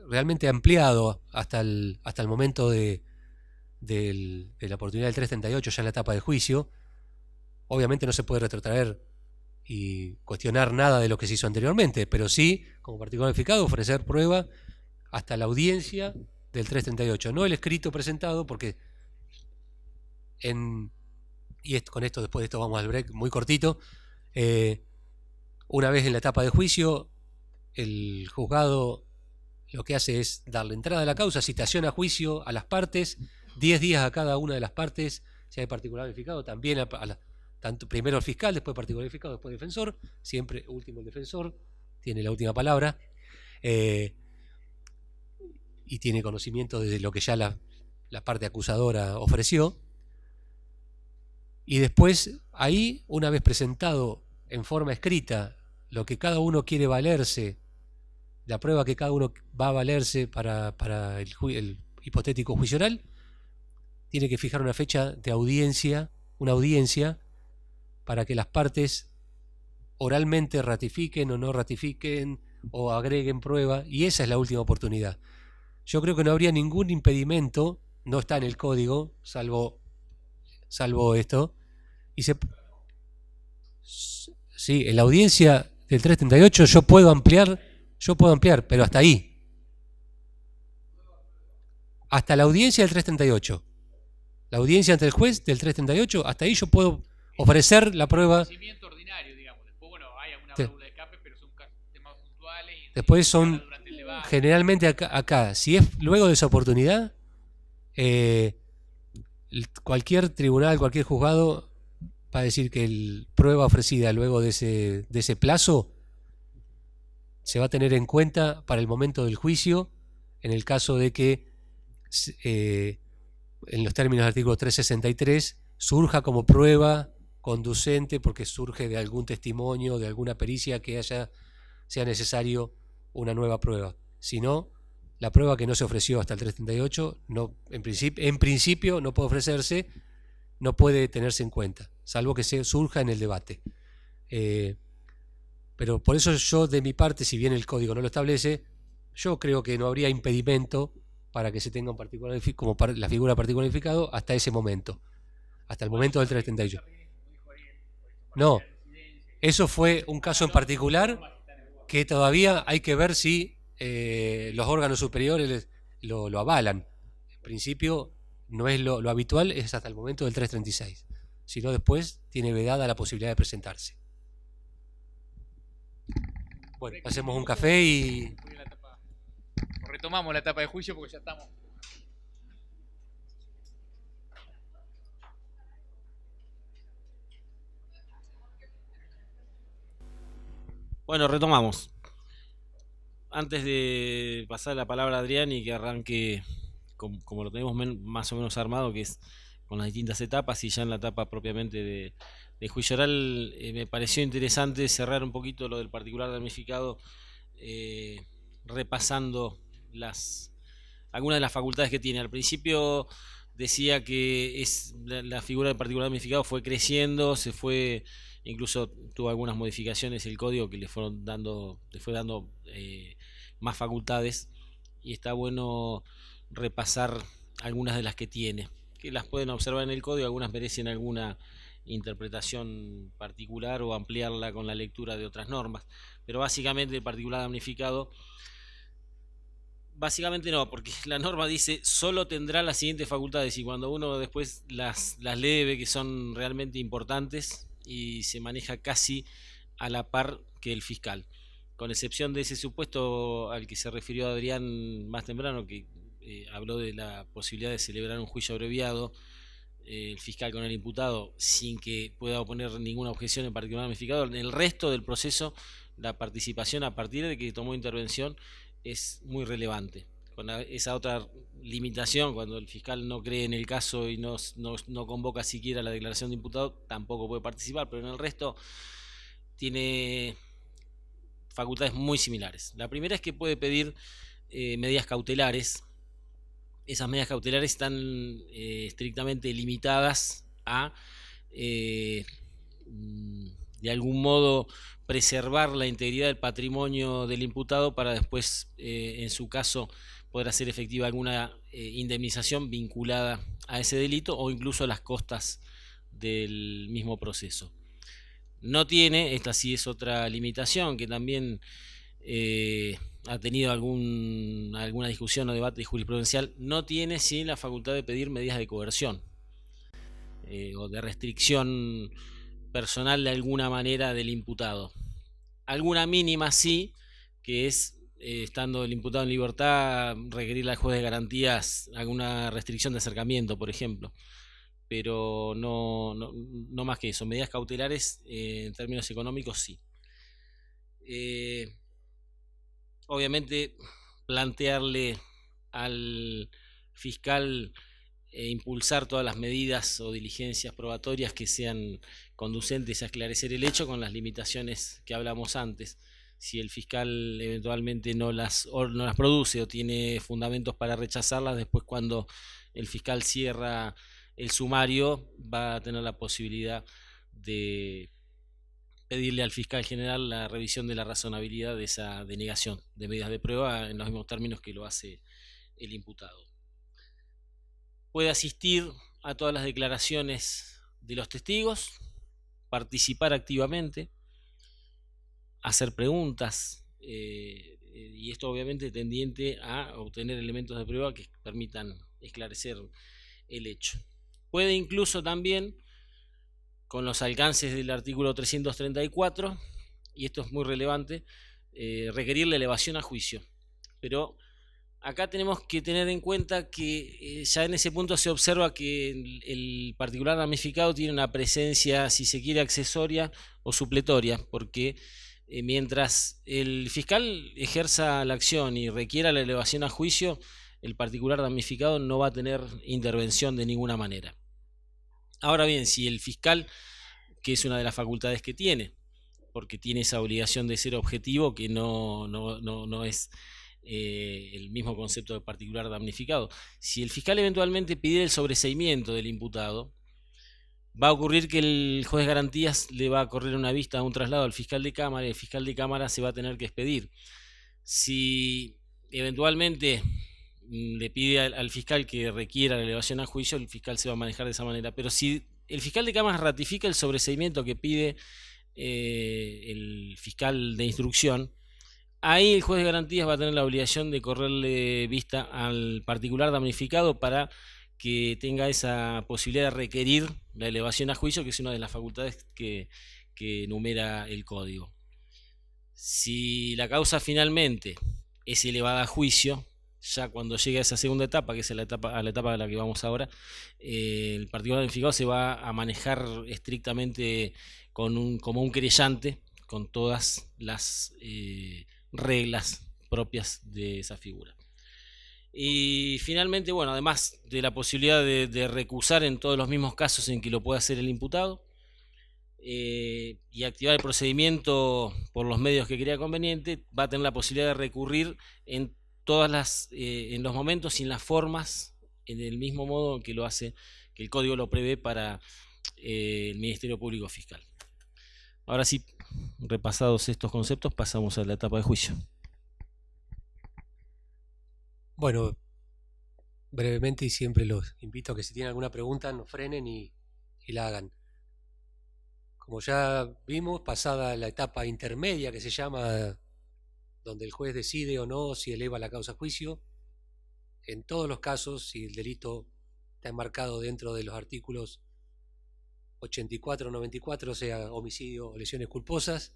realmente ampliado hasta el momento de la oportunidad del 338, ya en la etapa de juicio. Obviamente no se puede retrotraer y cuestionar nada de lo que se hizo anteriormente, pero sí, como particular verificado, ofrecer prueba hasta la audiencia del 338, no el escrito presentado, porque con esto, después de esto vamos al break muy cortito. Una vez en la etapa de juicio, el juzgado lo que hace es darle entrada a la causa, citación a juicio a las partes, 10 días a cada una de las partes, si hay particular verificado, también tanto primero el fiscal, después particular verificado, después el defensor, siempre último el defensor, tiene la última palabra, y tiene conocimiento de lo que ya la parte acusadora ofreció. Y después, ahí, una vez presentado en forma escrita lo que cada uno quiere valerse, la prueba que cada uno va a valerse para el hipotético juicio oral, tiene que fijar una fecha de audiencia, una audiencia, para que las partes oralmente ratifiquen o no ratifiquen o agreguen prueba, y esa es la última oportunidad. Yo creo que no habría ningún impedimento, no está en el código, salvo esto, y sí, en la audiencia del 338 yo puedo ampliar, pero hasta ahí. Hasta la audiencia del 338. La audiencia ante el juez del 338, hasta ahí yo puedo ofrecer la prueba. Ordinario, digamos. Después, bueno, hay alguna válvula de escape, pero son temas puntuales. Después son, generalmente acá, si es luego de esa oportunidad, cualquier tribunal, cualquier juzgado va a decir que la prueba ofrecida luego de ese plazo se va a tener en cuenta para el momento del juicio, en el caso de que en los términos del artículo 363 surja como prueba conducente porque surge de algún testimonio, de alguna pericia que sea necesario una nueva prueba. Si no, la prueba que no se ofreció hasta el 338 no, en principio no puede ofrecerse, no puede tenerse en cuenta, salvo que surja en el debate. Pero por eso yo, de mi parte, si bien el código no lo establece, yo creo que no habría impedimento para que se tenga un particular como la figura particular verificado hasta ese momento, hasta el momento del 338. No, eso fue un caso en particular que todavía hay que ver si los órganos superiores lo avalan. En principio no es lo habitual, es hasta el momento del 336. Si no, después tiene vedada la posibilidad de presentarse. Bueno, hacemos un café y retomamos la etapa de juicio porque ya estamos. Bueno, retomamos. Antes de pasar la palabra a Adrián y que arranque como lo tenemos más o menos armado, que es con las distintas etapas, y ya en la etapa propiamente de juicio oral, me pareció interesante cerrar un poquito lo del particular damnificado, repasando algunas de las facultades que tiene. Al principio decía que la figura del particular damnificado fue creciendo, incluso tuvo algunas modificaciones el código que le fue dando más facultades, y está bueno repasar algunas de las que tiene, que las pueden observar en el código, algunas merecen alguna interpretación particular o ampliarla con la lectura de otras normas, pero básicamente el particular damnificado, básicamente no, porque la norma dice solo tendrá las siguientes facultades, y cuando uno después las lee ve que son realmente importantes y se maneja casi a la par que el fiscal. con excepción de ese supuesto al que se refirió Adrián más temprano, que habló de la posibilidad de celebrar un juicio abreviado, el fiscal con el imputado, sin que pueda oponer ninguna objeción en particular ramificado. En el resto del proceso, la participación a partir de que tomó intervención es muy relevante. Con esa otra limitación, cuando el fiscal no cree en el caso y no convoca siquiera la declaración de imputado, tampoco puede participar, pero en el resto tiene facultades muy similares. La primera es que puede pedir medidas cautelares. Esas medidas cautelares están estrictamente limitadas a de algún modo preservar la integridad del patrimonio del imputado para después, en su caso, poder hacer efectiva alguna indemnización vinculada a ese delito o incluso a las costas del mismo proceso. No tiene, esta sí es otra limitación que también ha tenido alguna discusión o debate jurisprudencial, no tiene sí la facultad de pedir medidas de coerción o de restricción personal de alguna manera del imputado. Alguna mínima sí, que es, estando el imputado en libertad, requerirle al juez de garantías alguna restricción de acercamiento, por ejemplo. Pero no más que eso. Medidas cautelares en términos económicos sí. Obviamente plantearle al fiscal impulsar todas las medidas o diligencias probatorias que sean conducentes a esclarecer el hecho, con las limitaciones que hablamos antes. Si el fiscal eventualmente no las produce o tiene fundamentos para rechazarlas, después cuando el fiscal cierra el sumario va a tener la posibilidad de pedirle al fiscal general la revisión de la razonabilidad de esa denegación de medidas de prueba en los mismos términos que lo hace el imputado. Puede asistir a todas las declaraciones de los testigos, participar activamente, hacer preguntas, y esto obviamente tendiente a obtener elementos de prueba que permitan esclarecer el hecho. Puede incluso también, con los alcances del artículo 334, y esto es muy relevante, requerir la elevación a juicio. Pero acá tenemos que tener en cuenta que ya en ese punto se observa que el particular damnificado tiene una presencia, si se quiere, accesoria o supletoria, porque mientras el fiscal ejerza la acción y requiera la elevación a juicio, el particular damnificado no va a tener intervención de ninguna manera. Ahora bien, si el fiscal, que es una de las facultades que tiene, porque tiene esa obligación de ser objetivo, que no es el mismo concepto de particular damnificado, si el fiscal eventualmente pide el sobreseimiento del imputado, va a ocurrir que el juez de garantías le va a correr una vista a un traslado al fiscal de cámara y el fiscal de cámara se va a tener que expedir. Si eventualmente le pide al fiscal que requiera la elevación a juicio, el fiscal se va a manejar de esa manera. Pero si el fiscal de cámara ratifica el sobreseimiento que pide el fiscal de instrucción, ahí el juez de garantías va a tener la obligación de correrle vista al particular damnificado para que tenga esa posibilidad de requerir la elevación a juicio, que es una de las facultades que enumera el código. Si la causa finalmente es elevada a juicio, ya cuando llegue a esa segunda etapa, que es la etapa a la que vamos ahora, el particular damnificado se va a manejar estrictamente como un querellante, con todas las reglas propias de esa figura. Y finalmente, bueno, además de la posibilidad de recusar en todos los mismos casos en que lo pueda hacer el imputado, y activar el procedimiento por los medios que crea conveniente, va a tener la posibilidad de recurrir en en los momentos y en las formas, en el mismo modo que lo hace, que el código lo prevé para el Ministerio Público Fiscal. Ahora sí, repasados estos conceptos, pasamos a la etapa de juicio. Bueno, brevemente, y siempre los invito a que si tienen alguna pregunta nos frenen y la hagan. Como ya vimos, pasada la etapa intermedia que se llama, donde el juez decide o no si eleva la causa a juicio, en todos los casos, si el delito está enmarcado dentro de los artículos 84 o 94, o sea, homicidio o lesiones culposas,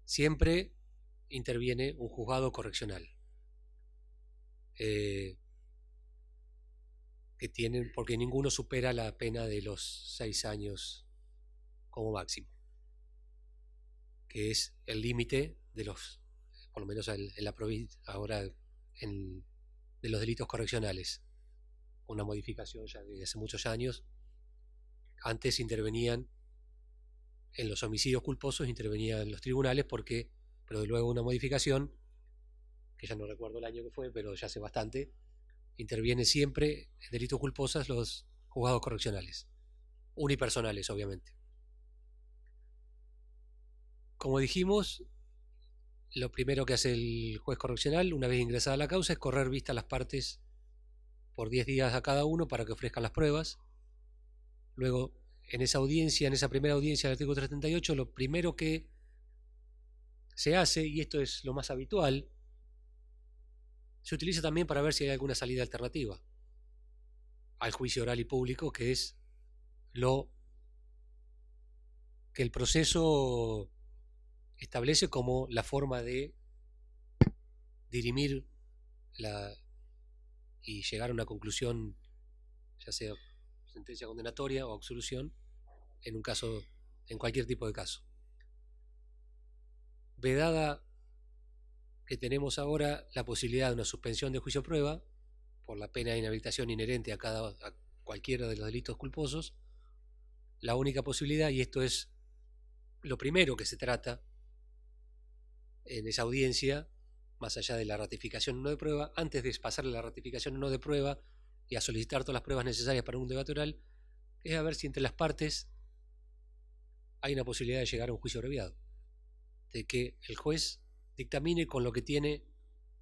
siempre interviene un juzgado correccional. Que tienen, porque ninguno supera la pena de los 6 años como máximo, que es el límite de los, por lo menos en la provincia, ahora de los delitos correccionales. Una modificación ya de hace muchos años. Antes intervenían en los homicidios culposos, intervenían los tribunales, pero luego una modificación, que ya no recuerdo el año que fue, pero ya hace bastante, interviene siempre en delitos culposos los juzgados correccionales, unipersonales obviamente. Como dijimos, lo primero que hace el juez correccional una vez ingresada la causa es correr vista a las partes por 10 días a cada uno para que ofrezcan las pruebas. Luego, en esa primera audiencia del artículo 338, lo primero que se hace, y esto es lo más habitual, se utiliza también para ver si hay alguna salida alternativa al juicio oral y público, que es lo que el proceso establece como la forma de dirimir y llegar a una conclusión, ya sea sentencia condenatoria o absolución, en cualquier tipo de caso. Vedada que tenemos ahora la posibilidad de una suspensión de juicio prueba por la pena de inhabilitación inherente a cualquiera de los delitos culposos, la única posibilidad, y esto es lo primero que se trata en esa audiencia, más allá de la ratificación no de prueba, antes de pasarle la ratificación no de prueba y a solicitar todas las pruebas necesarias para un debate oral, es a ver si entre las partes hay una posibilidad de llegar a un juicio abreviado, de que el juez dictamine con lo que tiene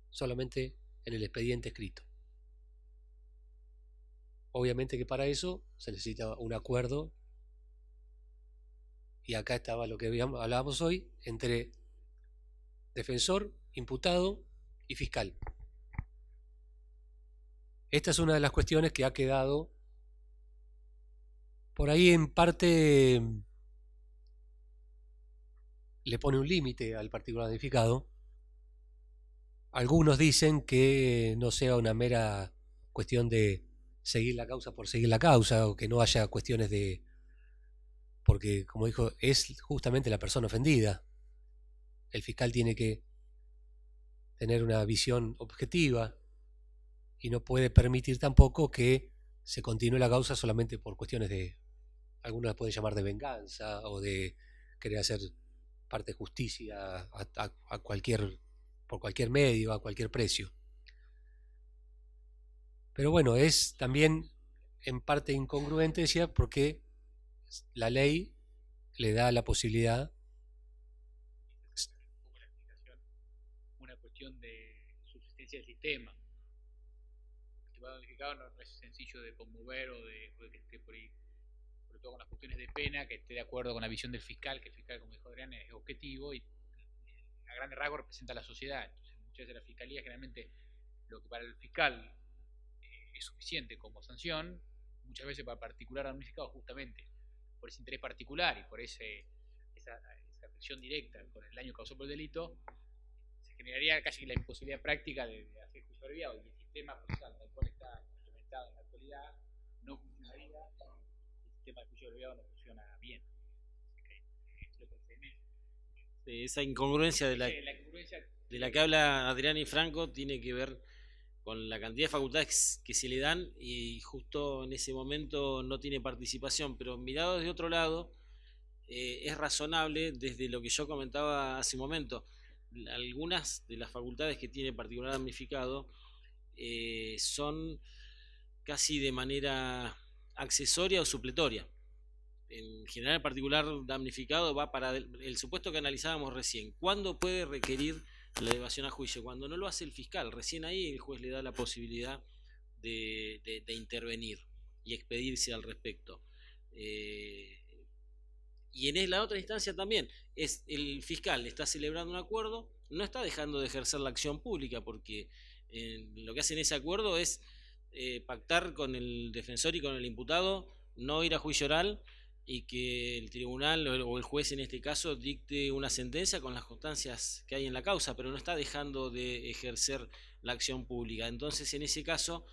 solamente en el expediente escrito. Obviamente que para eso se necesita un acuerdo, y acá estaba lo que hablábamos hoy, entre defensor, imputado y fiscal. Esta es una de las cuestiones que ha quedado por ahí, en parte le pone un límite al particular damnificado. Algunos dicen que no sea una mera cuestión de seguir la causa por seguir la causa, o que no haya cuestiones de... Porque, como dijo, es justamente la persona ofendida. El fiscal tiene que tener una visión objetiva y no puede permitir tampoco que se continúe la causa solamente por cuestiones de... Algunos la pueden llamar de venganza o de querer hacer parte de justicia por cualquier medio, a cualquier precio. Pero bueno, es también en parte incongruente, decía, porque la ley le da la posibilidad. Una cuestión de subsistencia del sistema. El tribunal unificado no es sencillo de conmover o de que esté por ahí, sobre todo con las cuestiones de pena, que esté de acuerdo con la visión del fiscal, que el fiscal, como dijo Adrián, es objetivo y a grandes rasgos representa a la sociedad. Entonces, muchas veces la fiscalía, generalmente lo que para el fiscal es suficiente como sanción, muchas veces para el particular damnificado, justamente por ese interés particular y por esa afección directa con el daño causado por el delito, se generaría casi la imposibilidad práctica de hacer juicio abreviado, y el sistema procesal tal cual está implementado en la actualidad no funcionaría. El sistema de juicio abreviado no funciona bien. Esa incongruencia de la que habla Adrián y Franco tiene que ver con la cantidad de facultades que se le dan, y justo en ese momento no tiene participación. Pero mirado desde otro lado, es razonable, desde lo que yo comentaba hace un momento. Algunas de las facultades que tiene particular damnificado son casi de manera accesoria o supletoria. En general, el particular damnificado va para el supuesto que analizábamos recién. ¿Cuándo puede requerir la elevación a juicio? Cuando no lo hace el fiscal. Recién ahí el juez le da la posibilidad de intervenir y expedirse al respecto. Y en la otra instancia también es el fiscal está celebrando un acuerdo, no está dejando de ejercer la acción pública, porque lo que hace en ese acuerdo es pactar con el defensor y con el imputado no ir a juicio oral y que el tribunal o el juez en este caso dicte una sentencia con las constancias que hay en la causa, pero no está dejando de ejercer la acción pública. Entonces, en ese caso,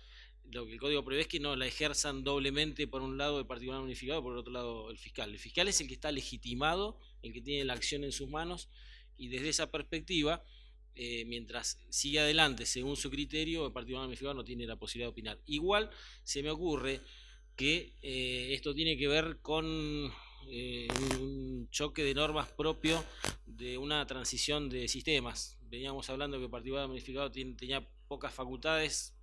lo que el código prevé es que no la ejerzan doblemente, por un lado el particular unificado, por otro lado el fiscal. El fiscal es el que está legitimado, el que tiene la acción en sus manos, y desde esa perspectiva, mientras sigue adelante según su criterio, el particular unificado no tiene la posibilidad de opinar. Igual se me ocurre que esto tiene que ver con un choque de normas propio de una transición de sistemas. Veníamos hablando que el particular unificado tenía pocas facultades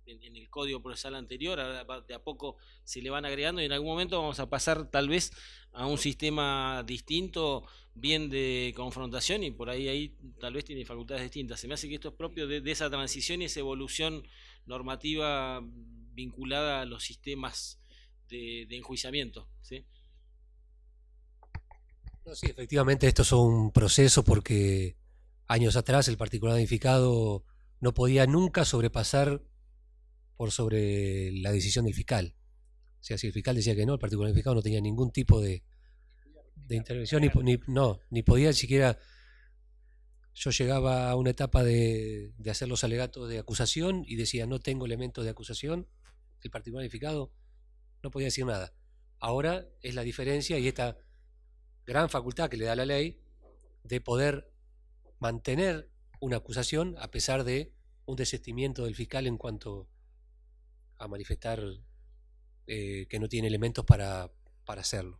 en el código procesal anterior, ahora de a poco se le van agregando y en algún momento vamos a pasar tal vez a un sistema distinto, bien de confrontación, y por ahí tal vez tiene facultades distintas. Se me hace que esto es propio de esa transición y esa evolución normativa vinculada a los sistemas de enjuiciamiento, ¿sí? No, sí, efectivamente esto es un proceso porque años atrás el particular unificado no podía nunca sobrepasar por sobre la decisión del fiscal. O sea, si el fiscal decía que no, el particular unificado no tenía ningún tipo de intervención, ni podía siquiera. Yo llegaba a una etapa de hacer los alegatos de acusación y decía no tengo elementos de acusación, el particular unificado no podía decir nada. Ahora es la diferencia y esta gran facultad que le da la ley de poder mantener una acusación a pesar de un desistimiento del fiscal en cuanto a manifestar que no tiene elementos para hacerlo.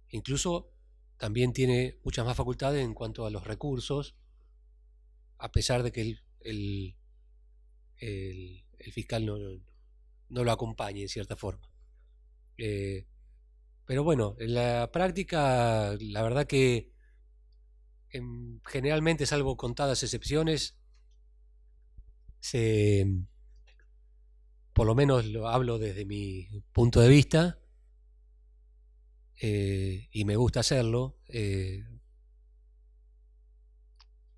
Incluso también tiene muchas más facultades en cuanto a los recursos, a pesar de que el fiscal no lo acompañe en cierta forma. Pero bueno, en la práctica, la verdad que generalmente, salvo contadas excepciones, por lo menos lo hablo desde mi punto de vista, y me gusta hacerlo,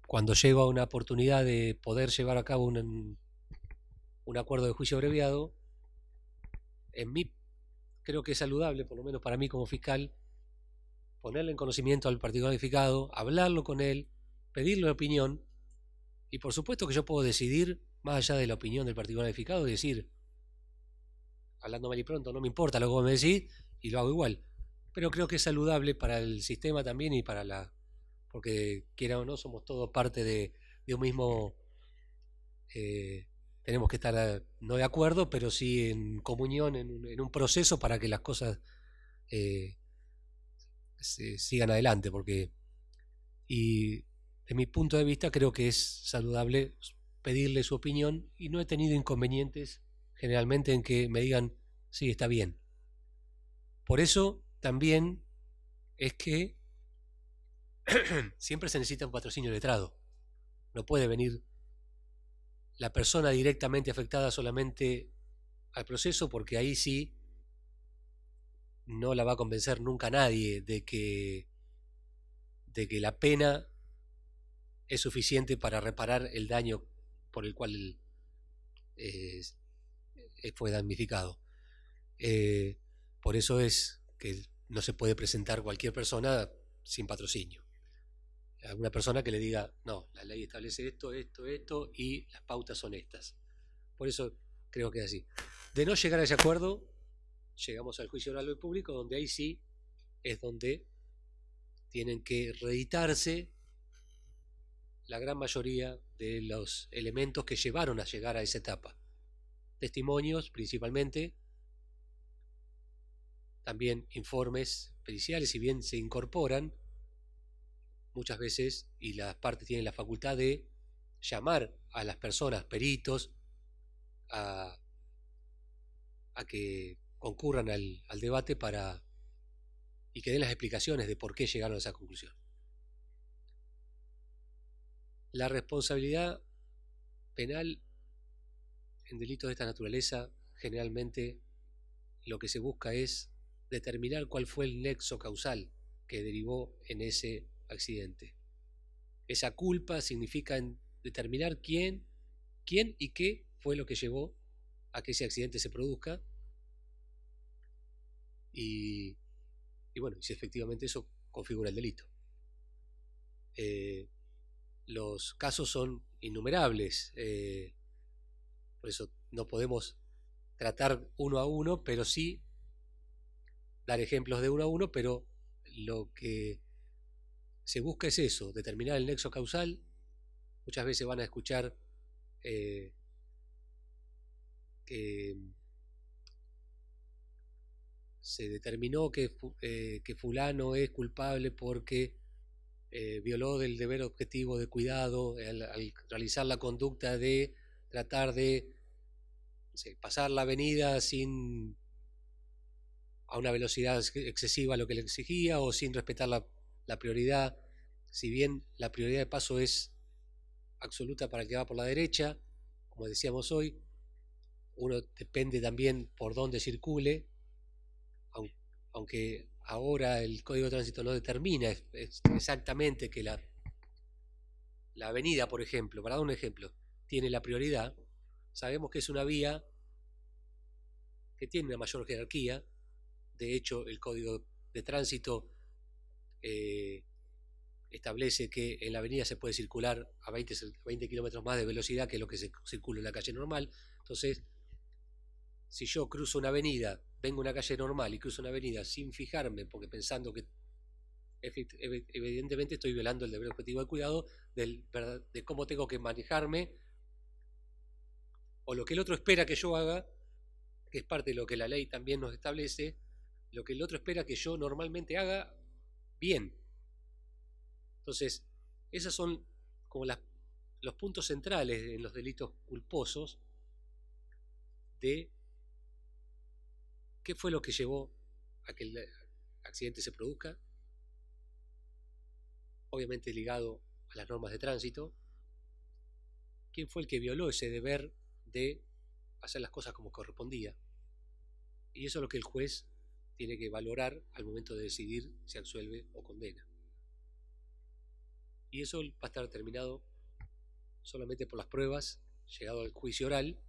cuando llego a una oportunidad de poder llevar a cabo un acuerdo de juicio abreviado, en mí creo que es saludable, por lo menos para mí como fiscal, ponerle en conocimiento al particular unificado, hablarlo con él, pedirle opinión, y por supuesto que yo puedo decidir, más allá de la opinión del particular unificado, y decir, hablando mal y pronto, no me importa lo que vos me decís, y lo hago igual. Pero creo que es saludable para el sistema también y para porque quiera o no, somos todos parte de un mismo. Tenemos que estar no de acuerdo, pero sí en comunión, en un proceso para que las cosas se sigan adelante. Y de mi punto de vista creo que es saludable pedirle su opinión y no he tenido inconvenientes generalmente en que me digan, sí, está bien. Por eso también es que siempre se necesita un patrocinio letrado. No puede venir la persona directamente afectada solamente al proceso, porque ahí sí no la va a convencer nunca nadie de que la pena es suficiente para reparar el daño por el cual fue damnificado. Por eso es que no se puede presentar cualquier persona sin patrocinio. Alguna persona que le diga, no, la ley establece esto, esto, y las pautas son estas. Por eso creo que es así. De no llegar a ese acuerdo, llegamos al juicio oral y público, donde ahí sí es donde tienen que reeditarse la gran mayoría de los elementos que llevaron a llegar a esa etapa. Testimonios principalmente, también informes periciales, si bien se incorporan muchas veces, y las partes tienen la facultad de llamar a las personas, peritos, a que concurran al debate y que den las explicaciones de por qué llegaron a esa conclusión. La responsabilidad penal en delitos de esta naturaleza, generalmente lo que se busca es determinar cuál fue el nexo causal que derivó en ese accidente. Esa culpa significa determinar quién y qué fue lo que llevó a que ese accidente se produzca, y y bueno, si efectivamente eso configura el delito. Los casos son innumerables, por eso no podemos tratar uno a uno, pero sí dar ejemplos de uno a uno, pero lo que se busca es eso, determinar el nexo causal. Muchas veces van a escuchar que se determinó que fulano es culpable porque violó del deber objetivo de cuidado al realizar la conducta de tratar de, no sé, pasar la avenida sin a una velocidad excesiva a lo que le exigía o sin respetar la prioridad, si bien la prioridad de paso es absoluta para el que va por la derecha, como decíamos hoy, uno depende también por dónde circule, aunque ahora el Código de Tránsito no determina exactamente que la avenida, por ejemplo, para dar un ejemplo, tiene la prioridad. Sabemos que es una vía que tiene una mayor jerarquía. De hecho, el Código de Tránsito establece que en la avenida se puede circular a 20 kilómetros más de velocidad que lo que se circula en la calle normal. Entonces, si yo cruzo una avenida, vengo a una calle normal y cruzo una avenida sin fijarme, porque pensando que evidentemente estoy violando el deber objetivo de cuidado de cómo tengo que manejarme, o lo que el otro espera que yo haga, que es parte de lo que la ley también nos establece, lo que el otro espera que yo normalmente haga bien. Entonces, esos son como los puntos centrales en los delitos culposos de qué fue lo que llevó a que el accidente se produzca, obviamente ligado a las normas de tránsito, quién fue el que violó ese deber de hacer las cosas como correspondía. Y eso es lo que el juez tiene que valorar al momento de decidir si absuelve o condena. Y eso va a estar determinado solamente por las pruebas, llegado al juicio oral,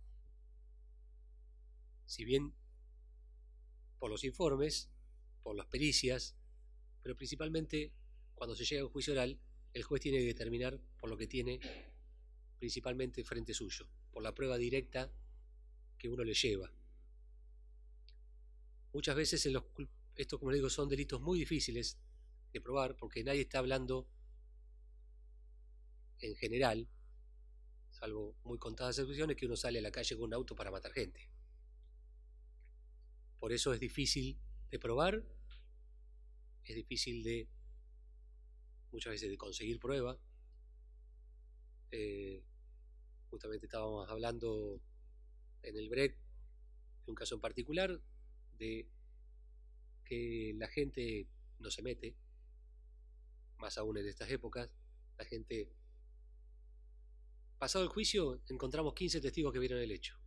si bien por los informes, por las pericias, pero principalmente cuando se llega a un juicio oral, el juez tiene que determinar por lo que tiene principalmente frente suyo, por la prueba directa que uno le lleva. Muchas veces esto, como les digo, son delitos muy difíciles de probar porque nadie está hablando en general, salvo muy contadas excepciones, que uno sale a la calle con un auto para matar gente. Por eso es difícil de probar, es difícil muchas veces de conseguir prueba. Justamente estábamos hablando en el break de un caso en particular de que la gente no se mete, más aún en estas épocas. La gente, pasado el juicio, encontramos 15 testigos que vieron el hecho.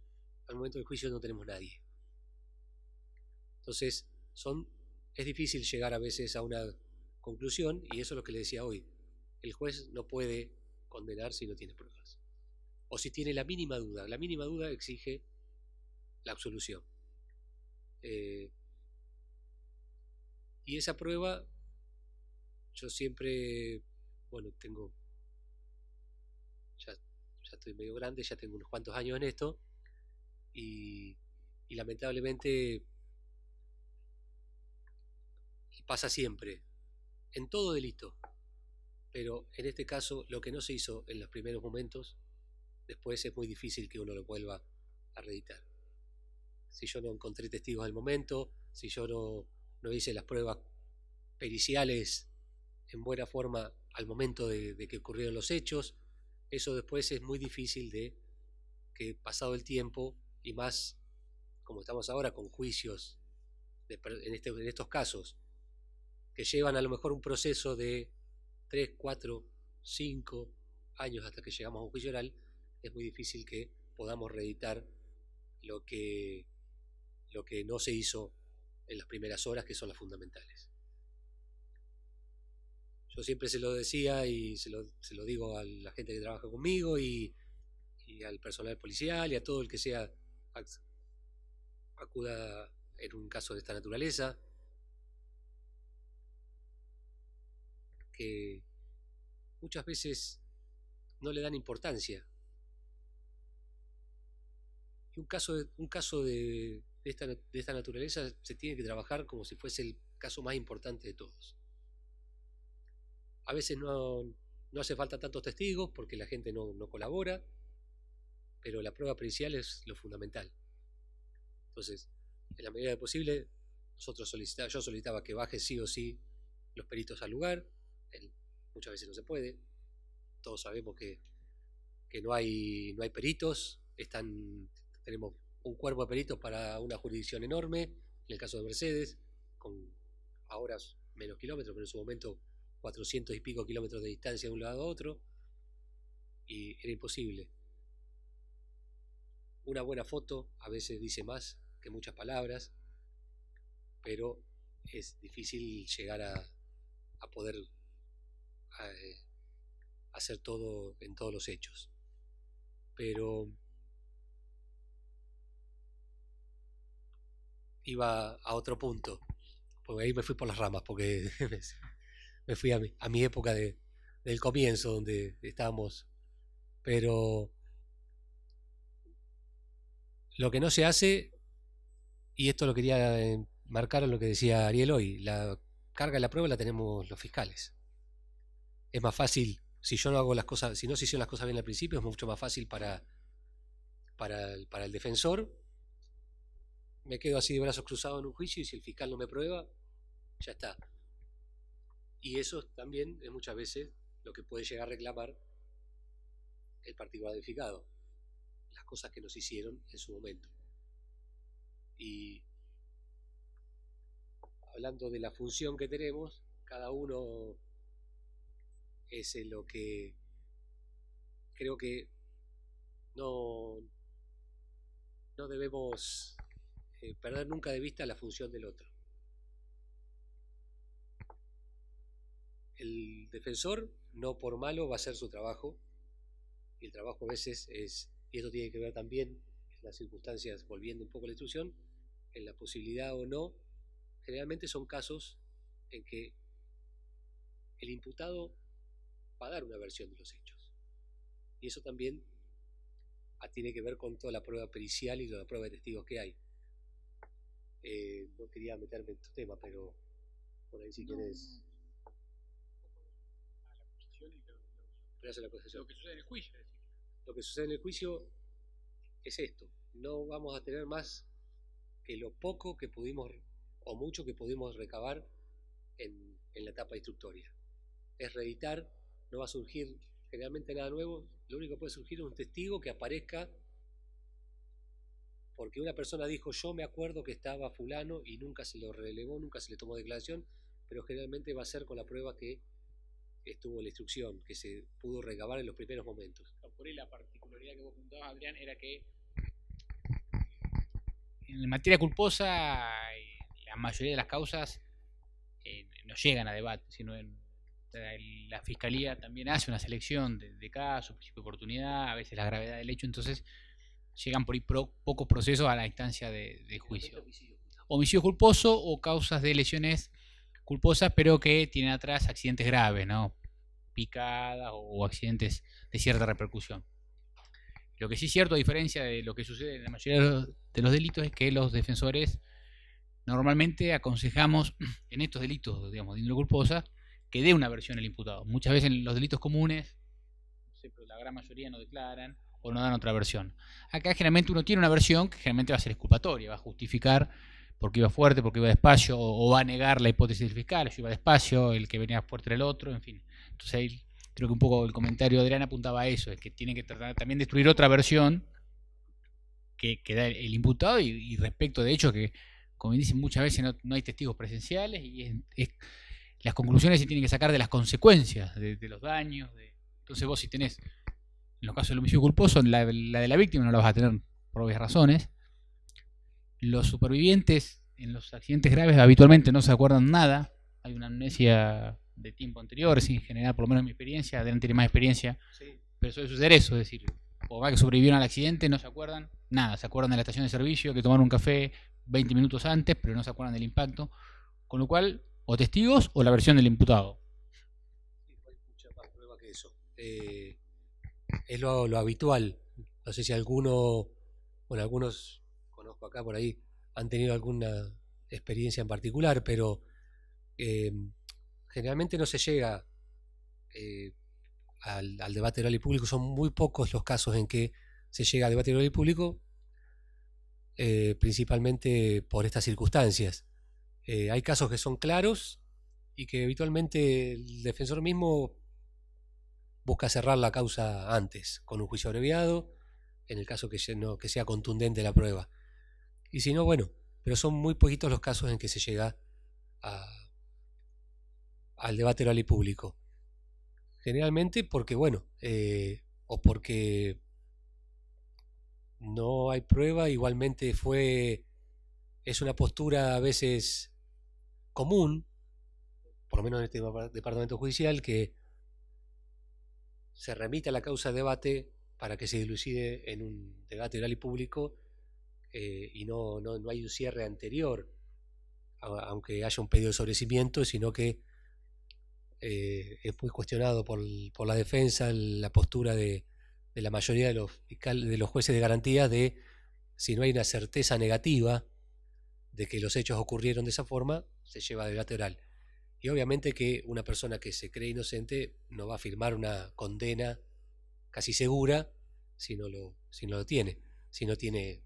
Al momento del juicio no tenemos nadie. Entonces es difícil llegar a veces a una conclusión, y eso es lo que le decía hoy. El juez no puede condenar si no tiene pruebas, o si tiene la mínima duda. La mínima duda exige la absolución. Y esa prueba, yo siempre, bueno, ya estoy medio grande, ya tengo unos cuantos años en esto, y lamentablemente, y pasa siempre, en todo delito, pero en este caso lo que no se hizo en los primeros momentos, después es muy difícil que uno lo vuelva a reeditar. Si yo no encontré testigos del momento, si yo no hice las pruebas periciales en buena forma al momento de que ocurrieron los hechos, eso después es muy difícil de que, pasado el tiempo, y más como estamos ahora con juicios en estos casos que llevan a lo mejor un proceso de 3, 4, 5 años hasta que llegamos a un juicio oral, es muy difícil que podamos reeditar lo que no se hizo en las primeras horas, que son las fundamentales. Yo siempre se lo decía y se lo digo a la gente que trabaja conmigo y al personal policial y a todo el que sea acuda en un caso de esta naturaleza. que muchas veces no le dan importancia. Y un caso de esta naturaleza se tiene que trabajar como si fuese el caso más importante de todos. A veces no hace falta tantos testigos porque la gente no colabora, pero la prueba pericial es lo fundamental. Entonces, en la medida de posible, yo solicitaba que baje sí o sí los peritos al lugar. Muchas veces no se puede. Todos sabemos que no hay peritos. Tenemos un cuerpo de peritos para una jurisdicción enorme. En el caso de Mercedes, con ahora menos kilómetros, pero en su momento 400 y pico kilómetros de distancia de un lado a otro. Y era imposible. Una buena foto a veces dice más que muchas palabras, pero es difícil llegar a poder hacer todo en todos los hechos. Pero iba a otro punto, porque ahí me fui por las ramas, porque me fui a mi época del comienzo, donde estábamos. Pero lo que no se hace, y esto lo quería marcar lo que decía Ariel hoy, la carga de la prueba la tenemos los fiscales. Es más fácil, si yo no hago las cosas, si no se hicieron las cosas bien al principio, es mucho más fácil para el defensor. Me quedo así de brazos cruzados en un juicio y si el fiscal no me prueba, ya está. Y eso también es muchas veces lo que puede llegar a reclamar el particular edificado, las cosas que nos hicieron en su momento. Y hablando de la función que tenemos, cada uno es en lo que creo que no debemos perder nunca de vista la función del otro. El defensor no por malo va a hacer su trabajo, y el trabajo a veces y esto tiene que ver también en las circunstancias, volviendo un poco a la instrucción, en la posibilidad o no. Generalmente son casos en que el imputado va a dar una versión de los hechos, y eso también tiene que ver con toda la prueba pericial y la prueba de testigos que hay. No quería meterme en tu tema, pero por ahí si quieres. La acusación. Lo que sucede en el juicio. Lo que sucede en el juicio es esto: no vamos a tener más que lo poco que pudimos o mucho que pudimos recabar en la etapa instructoria. Es reeditar, no va a surgir generalmente nada nuevo. Lo único que puede surgir es un testigo que aparezca porque una persona dijo: yo me acuerdo que estaba fulano, y nunca se lo relevó, nunca se le tomó declaración, pero generalmente va a ser con la prueba que estuvo en la instrucción, que se pudo recabar en los primeros momentos. Por ahí la particularidad que vos apuntabas, Adrián, era que en materia culposa la mayoría de las causas no llegan a debate, sino la Fiscalía también hace una selección de casos, principio de oportunidad, a veces la gravedad del hecho, entonces llegan por ahí pocos procesos a la instancia de juicio. Homicidio culposo o causas de lesiones culposas, pero que tienen atrás accidentes graves, ¿no? Picadas o accidentes de cierta repercusión. Lo que sí es cierto, a diferencia de lo que sucede en la mayoría de los delitos, es que los defensores normalmente aconsejamos en estos delitos, digamos, de índole culposa, que dé una versión el imputado. Muchas veces en los delitos comunes, no sé, pero la gran mayoría no declaran o no dan otra versión. Acá generalmente uno tiene una versión que generalmente va a ser exculpatoria, va a justificar porque iba fuerte, porque iba despacio, o va a negar la hipótesis del fiscal: yo iba despacio, el que venía fuerte era el otro, en fin. Entonces ahí creo que un poco el comentario de Adrián apuntaba a eso, es que tiene que tratar también de destruir otra versión que da el imputado, y respecto de hecho que, como dicen, muchas veces no hay testigos presenciales, y las conclusiones se tienen que sacar de las consecuencias, de los daños. Entonces vos, si tenés, en los casos del homicidio culposo, la de la víctima no la vas a tener por obvias razones. Los supervivientes en los accidentes graves habitualmente no se acuerdan nada, hay una amnesia de tiempo anterior, en general, por lo menos en mi experiencia. Adrián tiene más experiencia, sí. Pero suele suceder eso, es decir, o más que sobrevivieron al accidente no se acuerdan nada, se acuerdan de la estación de servicio, que tomaron un café 20 minutos antes, pero no se acuerdan del impacto, con lo cual, o testigos o la versión del imputado. eso. Es lo habitual. No sé si algunos conozco acá por ahí, han tenido alguna experiencia en particular, pero generalmente no se llega al debate oral y público. Son muy pocos los casos en que se llega al debate oral y público, principalmente por estas circunstancias. Hay casos que son claros y que habitualmente el defensor mismo busca cerrar la causa antes, con un juicio abreviado, en el caso que sea contundente la prueba. Y si no, bueno, pero son muy poquitos los casos en que se llega al debate oral y público. Generalmente porque, bueno, o porque no hay prueba, igualmente es una postura a veces común, por lo menos en este departamento judicial, que se remite la causa de debate para que se dilucide en un debate oral y público, y no hay un cierre anterior, aunque haya un pedido de sobreseimiento, sino que es muy cuestionado por la defensa la postura de la mayoría de los jueces de garantía, de si no hay una certeza negativa de que los hechos ocurrieron de esa forma, se lleva a debate oral. Y obviamente que una persona que se cree inocente no va a firmar una condena casi segura si no lo tiene, si no tiene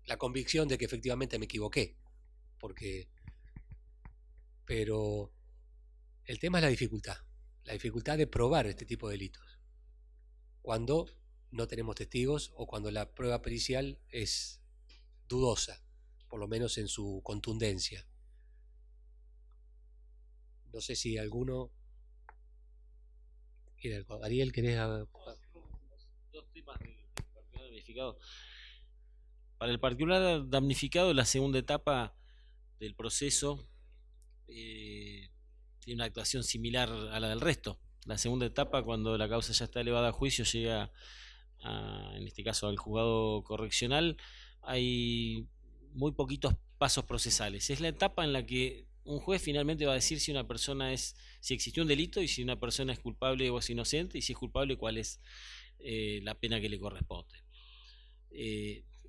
la convicción de que efectivamente me equivoqué. Pero el tema es la dificultad de probar este tipo de delitos, cuando no tenemos testigos o cuando la prueba pericial es dudosa, por lo menos en su contundencia. No sé si alguno... Ariel, ¿querés...? Dos temas del particular damnificado. Para el particular damnificado, la segunda etapa del proceso tiene una actuación similar a la del resto. La segunda etapa, cuando la causa ya está elevada a juicio, llega en este caso al juzgado correccional, hay muy poquitos pasos procesales. Es la etapa en la que un juez finalmente va a decir si una persona si existió un delito y si una persona es culpable o es inocente, y si es culpable, cuál es la pena que le corresponde.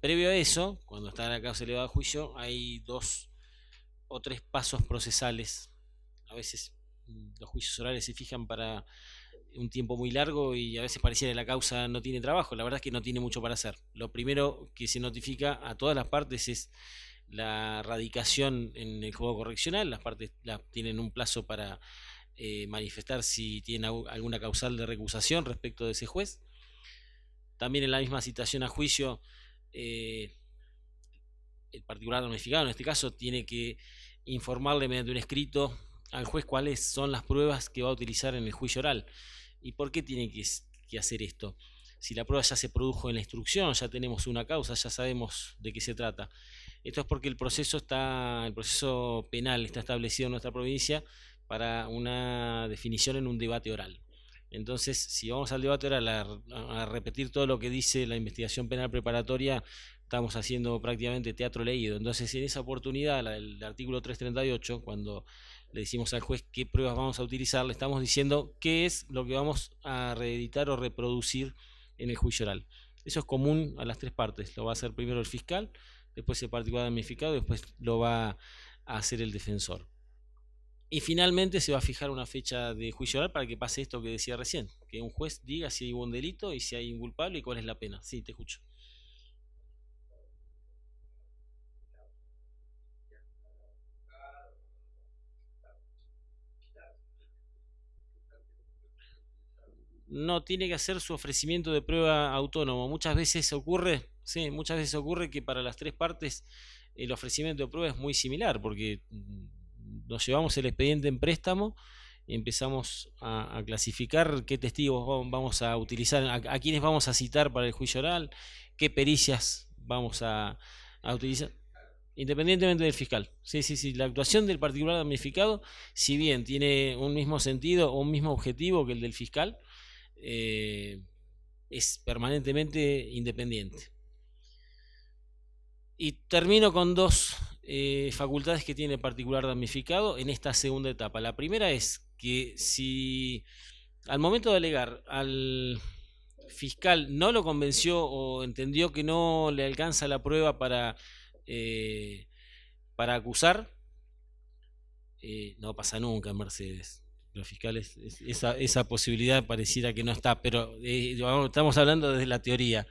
Previo a eso, cuando está la causa elevada a juicio, hay 2 o 3 pasos procesales. A veces los juicios orales se fijan para un tiempo muy largo y a veces pareciera que la causa no tiene trabajo. La verdad es que no tiene mucho para hacer. Lo primero que se notifica a todas las partes es la radicación en el juzgado correccional. Las partes tienen un plazo para manifestar si tienen alguna causal de recusación respecto de ese juez. También en la misma citación a juicio, el particular damnificado en este caso tiene que informarle mediante un escrito al juez cuáles son las pruebas que va a utilizar en el juicio oral. ¿Y por qué tiene que hacer esto? Si la prueba ya se produjo en la instrucción, ya tenemos una causa, ya sabemos de qué se trata. Esto es porque el proceso penal está establecido en nuestra provincia para una definición en un debate oral. Entonces, si vamos al debate oral a repetir todo lo que dice la investigación penal preparatoria, estamos haciendo prácticamente teatro leído. Entonces, en esa oportunidad, el artículo 338, cuando le decimos al juez qué pruebas vamos a utilizar, le estamos diciendo qué es lo que vamos a reeditar o reproducir en el juicio oral. Eso es común a las 3 partes. Lo va a hacer primero el fiscal, después el particular damnificado, después lo va a hacer el defensor. Y finalmente se va a fijar una fecha de juicio oral para que pase esto que decía recién, que un juez diga si hay un delito y si hay un culpable y cuál es la pena. Sí, te escucho. No tiene que hacer su ofrecimiento de prueba autónomo. Muchas veces ocurre que para las 3 partes el ofrecimiento de prueba es muy similar, porque nos llevamos el expediente en préstamo y empezamos a clasificar qué testigos vamos a utilizar, a quiénes vamos a citar para el juicio oral, qué pericias vamos a utilizar, independientemente del fiscal. Sí, la actuación del particular damnificado, si bien tiene un mismo sentido o un mismo objetivo que el del fiscal, es permanentemente independiente. Y termino con 2 facultades que tiene el particular damnificado en esta segunda etapa. La primera es que si al momento de alegar al fiscal no lo convenció o entendió que no le alcanza la prueba para acusar, no pasa nunca en Mercedes. Los fiscales, esa posibilidad pareciera que no está, pero estamos hablando desde la teoría.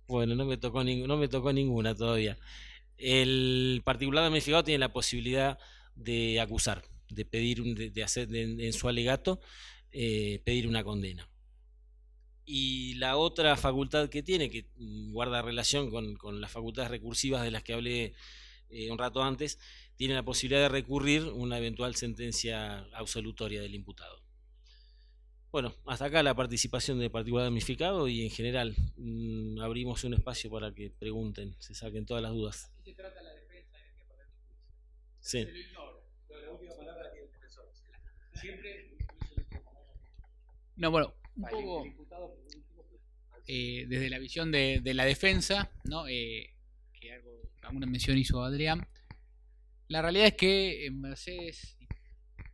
Bueno, no me tocó ninguna todavía. El particular damnificado tiene la posibilidad de acusar, de pedir de hacer en su alegato pedir una condena. Y la otra facultad que tiene, que guarda relación con las facultades recursivas de las que hablé un rato antes, tiene la posibilidad de recurrir una eventual sentencia absolutoria del imputado. Bueno, hasta acá la participación del particular damnificado y en general abrimos un espacio para que pregunten, se saquen todas las dudas. Así se trata la defensa en este apartado. Sí. Se lo ignoro. La última palabra tiene el defensor. Siempre. No, bueno, un poco desde la visión de la defensa, ¿no? Que alguna mención hizo Adrián. La realidad es que en Mercedes,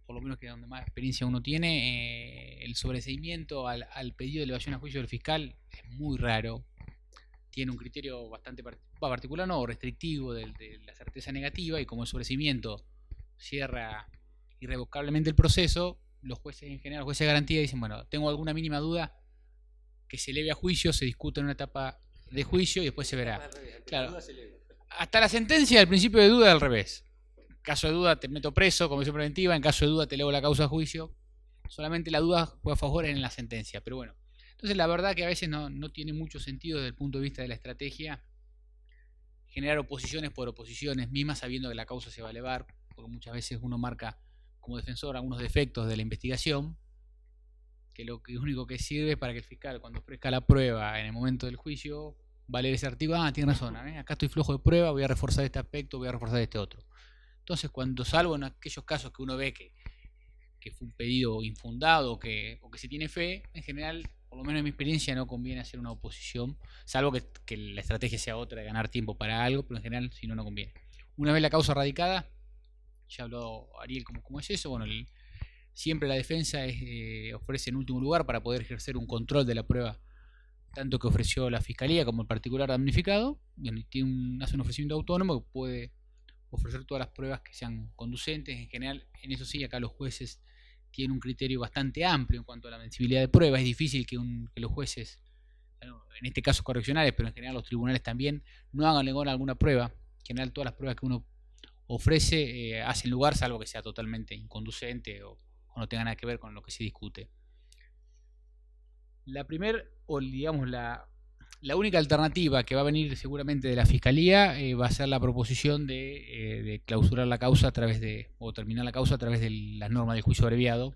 por lo menos que es donde más experiencia uno tiene, el sobreseimiento al pedido de elevación a juicio del fiscal es muy raro. Tiene un criterio bastante particular, no restrictivo de la certeza negativa, y como el sobreseimiento cierra irrevocablemente el proceso, los jueces en general, los jueces de garantía dicen, bueno, tengo alguna mínima duda, que se eleve a juicio, se discute en una etapa de juicio y después se verá. Claro, hasta la sentencia, el principio de duda al revés. En caso de duda te meto preso, comisión preventiva, en caso de duda te elevo la causa a juicio. Solamente la duda juega a favor en la sentencia, pero bueno. Entonces la verdad que a veces no tiene mucho sentido desde el punto de vista de la estrategia generar oposiciones por oposiciones mismas sabiendo que la causa se va a elevar, porque muchas veces uno marca como defensor algunos defectos de la investigación, que lo único que sirve es para que el fiscal, cuando ofrezca la prueba en el momento del juicio, va a leer ese artículo, tiene razón, acá estoy flojo de prueba, voy a reforzar este aspecto, voy a reforzar este otro. Entonces, cuando salvo en aquellos casos que uno ve que fue un pedido infundado o que se tiene fe, en general, por lo menos en mi experiencia, no conviene hacer una oposición, salvo que la estrategia sea otra de ganar tiempo para algo, pero en general, si no, no conviene. Una vez la causa radicada, ya habló Ariel cómo es eso, bueno, siempre la defensa ofrece en último lugar para poder ejercer un control de la prueba, tanto que ofreció la fiscalía como el particular damnificado, hace un ofrecimiento autónomo que puede ofrecer todas las pruebas que sean conducentes. En general, en eso sí, acá los jueces tienen un criterio bastante amplio en cuanto a la admisibilidad de pruebas. Es difícil que los jueces, en este caso correccionales, pero en general los tribunales también, no hagan lugar a alguna prueba. En general todas las pruebas que uno ofrece hacen lugar, salvo que sea totalmente inconducente o no tenga nada que ver con lo que se discute. La primera, o digamos la única alternativa que va a venir seguramente de la Fiscalía va a ser la proposición de clausurar la causa a través o terminar la causa a través de las normas del juicio abreviado.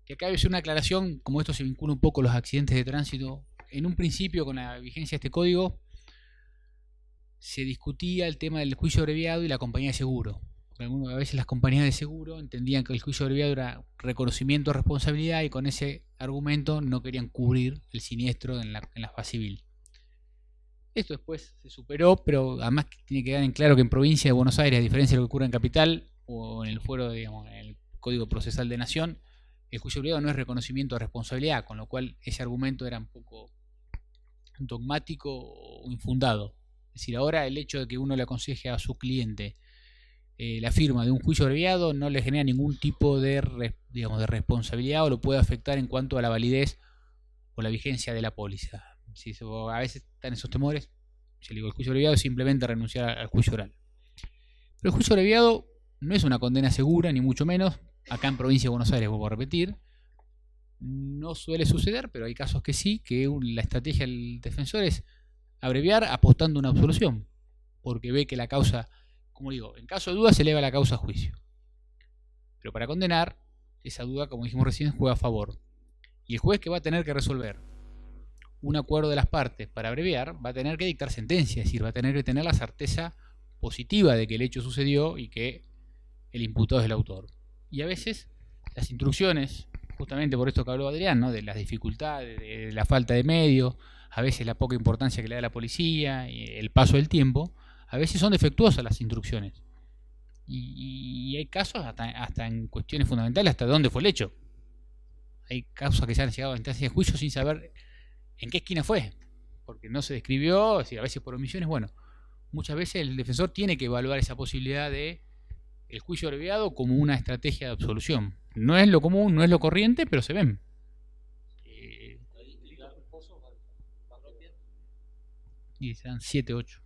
Que acá debe ser una aclaración, como esto se vincula un poco a los accidentes de tránsito. En un principio, con la vigencia de este código, se discutía el tema del juicio abreviado y la compañía de seguro. A veces las compañías de seguro entendían que el juicio abreviado era reconocimiento de responsabilidad y con ese argumento no querían cubrir el siniestro en la fase civil. Esto después se superó, pero además tiene que quedar en claro que en provincia de Buenos Aires, a diferencia de lo que ocurre en capital o en el fuero, digamos, en el Código Procesal de Nación, el juicio abreviado no es reconocimiento de responsabilidad, con lo cual ese argumento era un poco dogmático o infundado. Es decir, ahora el hecho de que uno le aconseje a su cliente la firma de un juicio abreviado no le genera ningún tipo de responsabilidad o lo puede afectar en cuanto a la validez o la vigencia de la póliza. Si a veces están esos temores, yo digo, el juicio abreviado es simplemente renunciar al juicio oral. Pero el juicio abreviado no es una condena segura, ni mucho menos. Acá en provincia de Buenos Aires, vuelvo a repetir, no suele suceder, pero hay casos que sí, que la estrategia del defensor es abreviar apostando una absolución, porque ve que la causa, como digo, en caso de duda se eleva la causa a juicio. Pero para condenar, esa duda, como dijimos recién, juega a favor. Y el juez que va a tener que resolver un acuerdo de las partes para abreviar, va a tener que dictar sentencia, es decir, va a tener que tener la certeza positiva de que el hecho sucedió y que el imputado es el autor. Y a veces las instrucciones, justamente por esto que habló Adrián, ¿no?, de las dificultades, de la falta de medios, a veces la poca importancia que le da la policía, y el paso del tiempo, a veces son defectuosas las instrucciones. Y hay casos hasta en cuestiones fundamentales, hasta dónde fue el hecho. Hay casos que se han llegado a instancias de juicio sin saber en qué esquina fue, porque no se describió, a veces por omisiones. Bueno, muchas veces el defensor tiene que evaluar esa posibilidad de el juicio abreviado como una estrategia de absolución. No es lo común, no es lo corriente, pero se ven. Y serán 7, 8.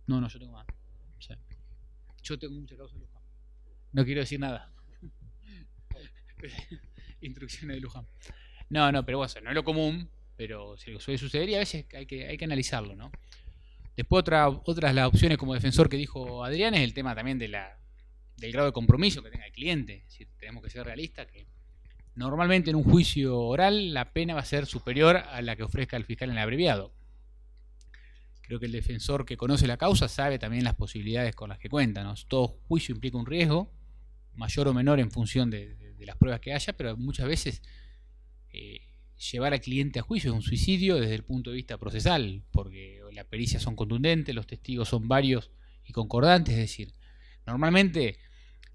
No, yo tengo más. O sea, yo tengo mucha causa de Luján. No quiero decir nada. Instrucciones de Luján. No, pero bueno, no es lo común, pero suele suceder y a veces hay que analizarlo, ¿no? Después otras las opciones como defensor que dijo Adrián es el tema también del grado de compromiso que tenga el cliente. Es decir, tenemos que ser realistas que normalmente en un juicio oral la pena va a ser superior a la que ofrezca el fiscal en el abreviado. Creo que el defensor que conoce la causa sabe también las posibilidades con las que cuenta, ¿no? Todo juicio implica un riesgo, mayor o menor en función de las pruebas que haya, pero muchas veces llevar al cliente a juicio es un suicidio desde el punto de vista procesal, porque las pericias son contundentes, los testigos son varios y concordantes, es decir, normalmente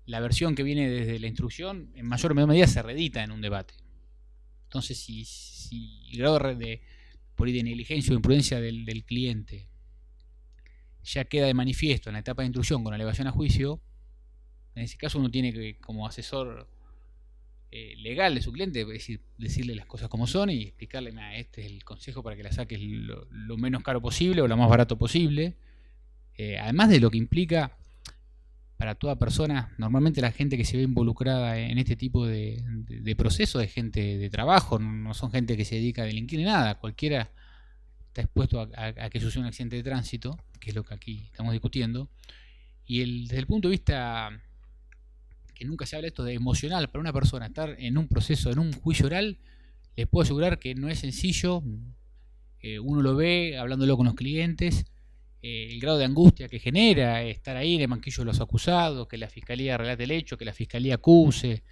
la versión que viene desde la instrucción en mayor o menor medida se reedita en un debate. Entonces, si el grado por ahí de negligencia o imprudencia del cliente ya queda de manifiesto en la etapa de instrucción con elevación a juicio, en ese caso uno tiene que, como asesor legal de su cliente, es decir, decirle las cosas como son y explicarle, este es el consejo para que la saques lo menos caro posible o lo más barato posible, además de lo que implica para toda persona. Normalmente la gente que se ve involucrada en este tipo de procesos es gente de trabajo, no son gente que se dedica a delinquir ni nada. Cualquiera está expuesto a que suceda un accidente de tránsito, que es lo que aquí estamos discutiendo, y desde el punto de vista que nunca se habla esto de emocional para una persona estar en un proceso, en un juicio oral, les puedo asegurar que no es sencillo. Uno lo ve hablándolo con los clientes, el grado de angustia que genera estar ahí en el banquillo de los acusados, que la fiscalía relate el hecho, que la fiscalía acuse.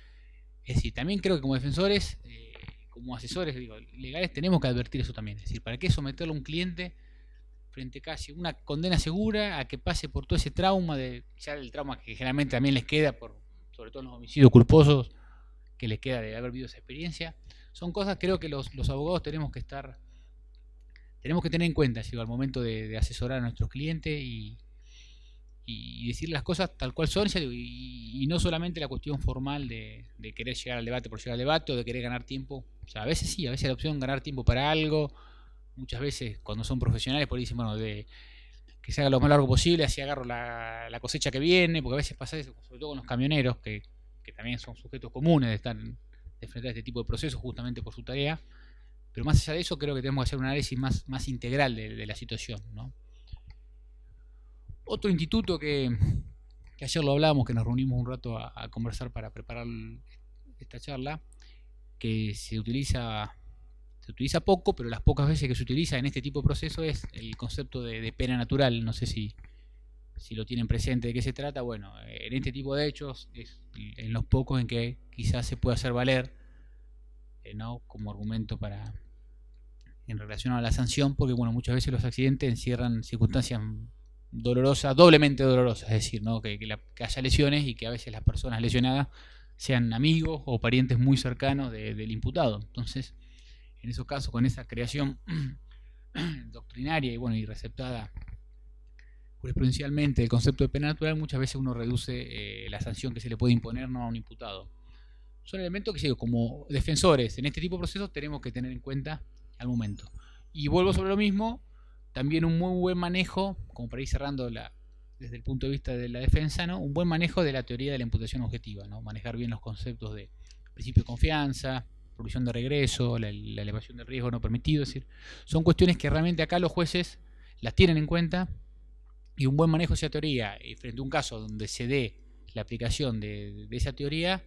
Es decir, también creo que como defensores, como asesores legales, tenemos que advertir eso también. Es decir, ¿para qué someterlo a un cliente frente a casi una condena segura a que pase por todo ese trauma, ya el trauma que generalmente también les queda, sobre todo en los homicidios culposos, que les queda de haber vivido esa experiencia? Son cosas, creo que los abogados tenemos que tener en cuenta, al momento de asesorar a nuestros clientes y decir las cosas tal cual son, y no solamente la cuestión formal de querer llegar al debate por llegar al debate o de querer ganar tiempo. O sea, a veces sí, a veces la opción de ganar tiempo para algo, muchas veces cuando son profesionales por ahí dicen, bueno, que se haga lo más largo posible, así agarro la cosecha que viene, porque a veces pasa eso, sobre todo con los camioneros, que también son sujetos comunes de estar de frente a este tipo de procesos justamente por su tarea. Pero más allá de eso, creo que tenemos que hacer un análisis más integral de la situación, ¿no? Otro instituto que ayer lo hablábamos, que nos reunimos un rato a conversar para preparar esta charla, que se utiliza poco, pero las pocas veces que se utiliza en este tipo de proceso es el concepto de pena natural. No sé si lo tienen presente de qué se trata. Bueno, en este tipo de hechos es en los pocos en que quizás se puede hacer valer, ¿no?, como argumento en relación a la sanción, porque bueno, muchas veces los accidentes encierran circunstancias dolorosas, doblemente dolorosas, es decir, ¿no?, que haya lesiones y que a veces las personas lesionadas sean amigos o parientes muy cercanos del imputado. Entonces, en esos casos, con esa creación doctrinaria y receptada jurisprudencialmente el concepto de pena natural, muchas veces uno reduce la sanción que se le puede imponer, no a un imputado. Son elementos que, como defensores en este tipo de procesos, tenemos que tener en cuenta al momento. Y vuelvo sobre lo mismo, también un muy buen manejo, como para ir cerrando desde el punto de vista de la defensa, ¿no?, un buen manejo de la teoría de la imputación objetiva, ¿no?, manejar bien los conceptos de principio de confianza, provisión de regreso, la elevación del riesgo no permitido. Es decir, son cuestiones que realmente acá los jueces las tienen en cuenta, y un buen manejo de esa teoría frente a un caso donde se dé la aplicación de esa teoría,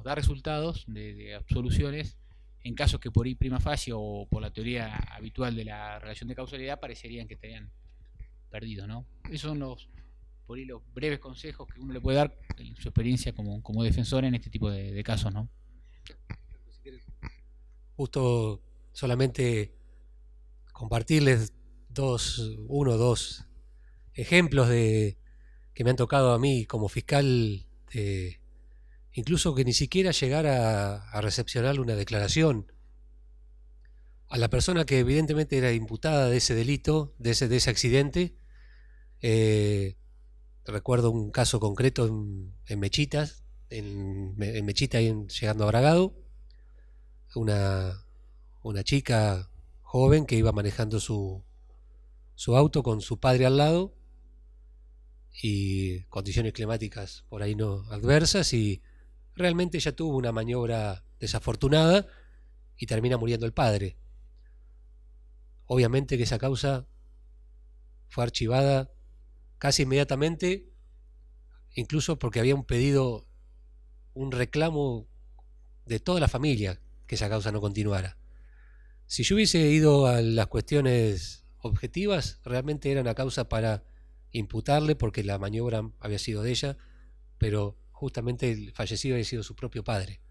da resultados de absoluciones en casos que por ahí prima facie o por la teoría habitual de la relación de causalidad parecerían que estarían perdidos, ¿no? Esos son los breves consejos que uno le puede dar en su experiencia como defensor en este tipo de casos, ¿no? Justo solamente compartirles dos ejemplos que me han tocado a mí como fiscal, incluso que ni siquiera llegar a recepcionar una declaración a la persona que evidentemente era imputada de ese delito, de ese accidente. Recuerdo un caso concreto en Mechitas, en Mechita, llegando a Bragado, una chica joven que iba manejando su auto con su padre al lado, y condiciones climáticas por ahí no adversas, y realmente ella tuvo una maniobra desafortunada y termina muriendo el padre. Obviamente que esa causa fue archivada casi inmediatamente, incluso porque había un reclamo de toda la familia que esa causa no continuara. Si yo hubiese ido a las cuestiones objetivas, realmente era una causa para imputarle porque la maniobra había sido de ella, pero justamente el fallecido había sido su propio padre.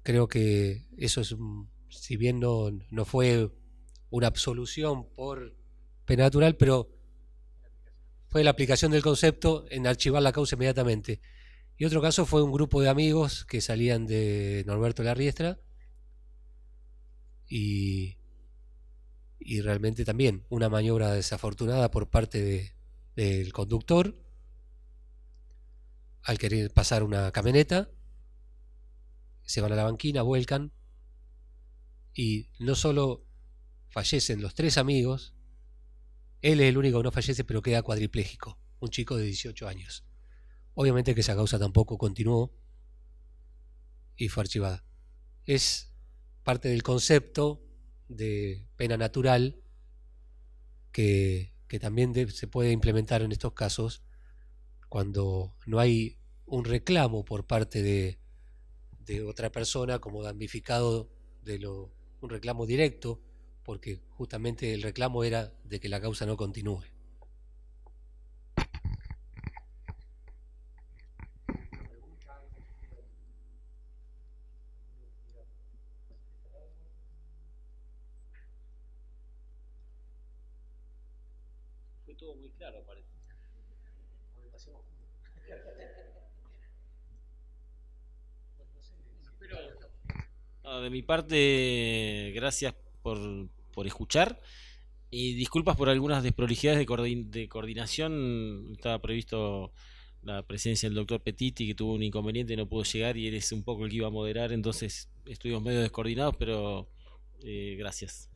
Creo que eso es, si bien no fue una absolución por pena natural, pero fue la aplicación del concepto en archivar la causa inmediatamente. Y otro caso fue un grupo de amigos que salían de Norberto La Riestra, y realmente también una maniobra desafortunada por parte del conductor al querer pasar una camioneta. Se van a la banquina, vuelcan, y no solo fallecen los 3 amigos, él es el único que no fallece, pero queda cuadripléjico, un chico de 18 años. Obviamente que esa causa tampoco continuó y fue archivada. Es parte del concepto de pena natural que también se puede implementar en estos casos cuando no hay un reclamo por parte de otra persona como damnificado un reclamo directo, porque justamente el reclamo era de que la causa no continúe. Fue todo muy claro, parece. De mi parte, gracias por escuchar y disculpas por algunas desprolijidades de coordinación. Estaba previsto la presencia del doctor Petiti, que tuvo un inconveniente, no pudo llegar, y él es un poco el que iba a moderar, entonces estuvimos medio descoordinados, pero gracias.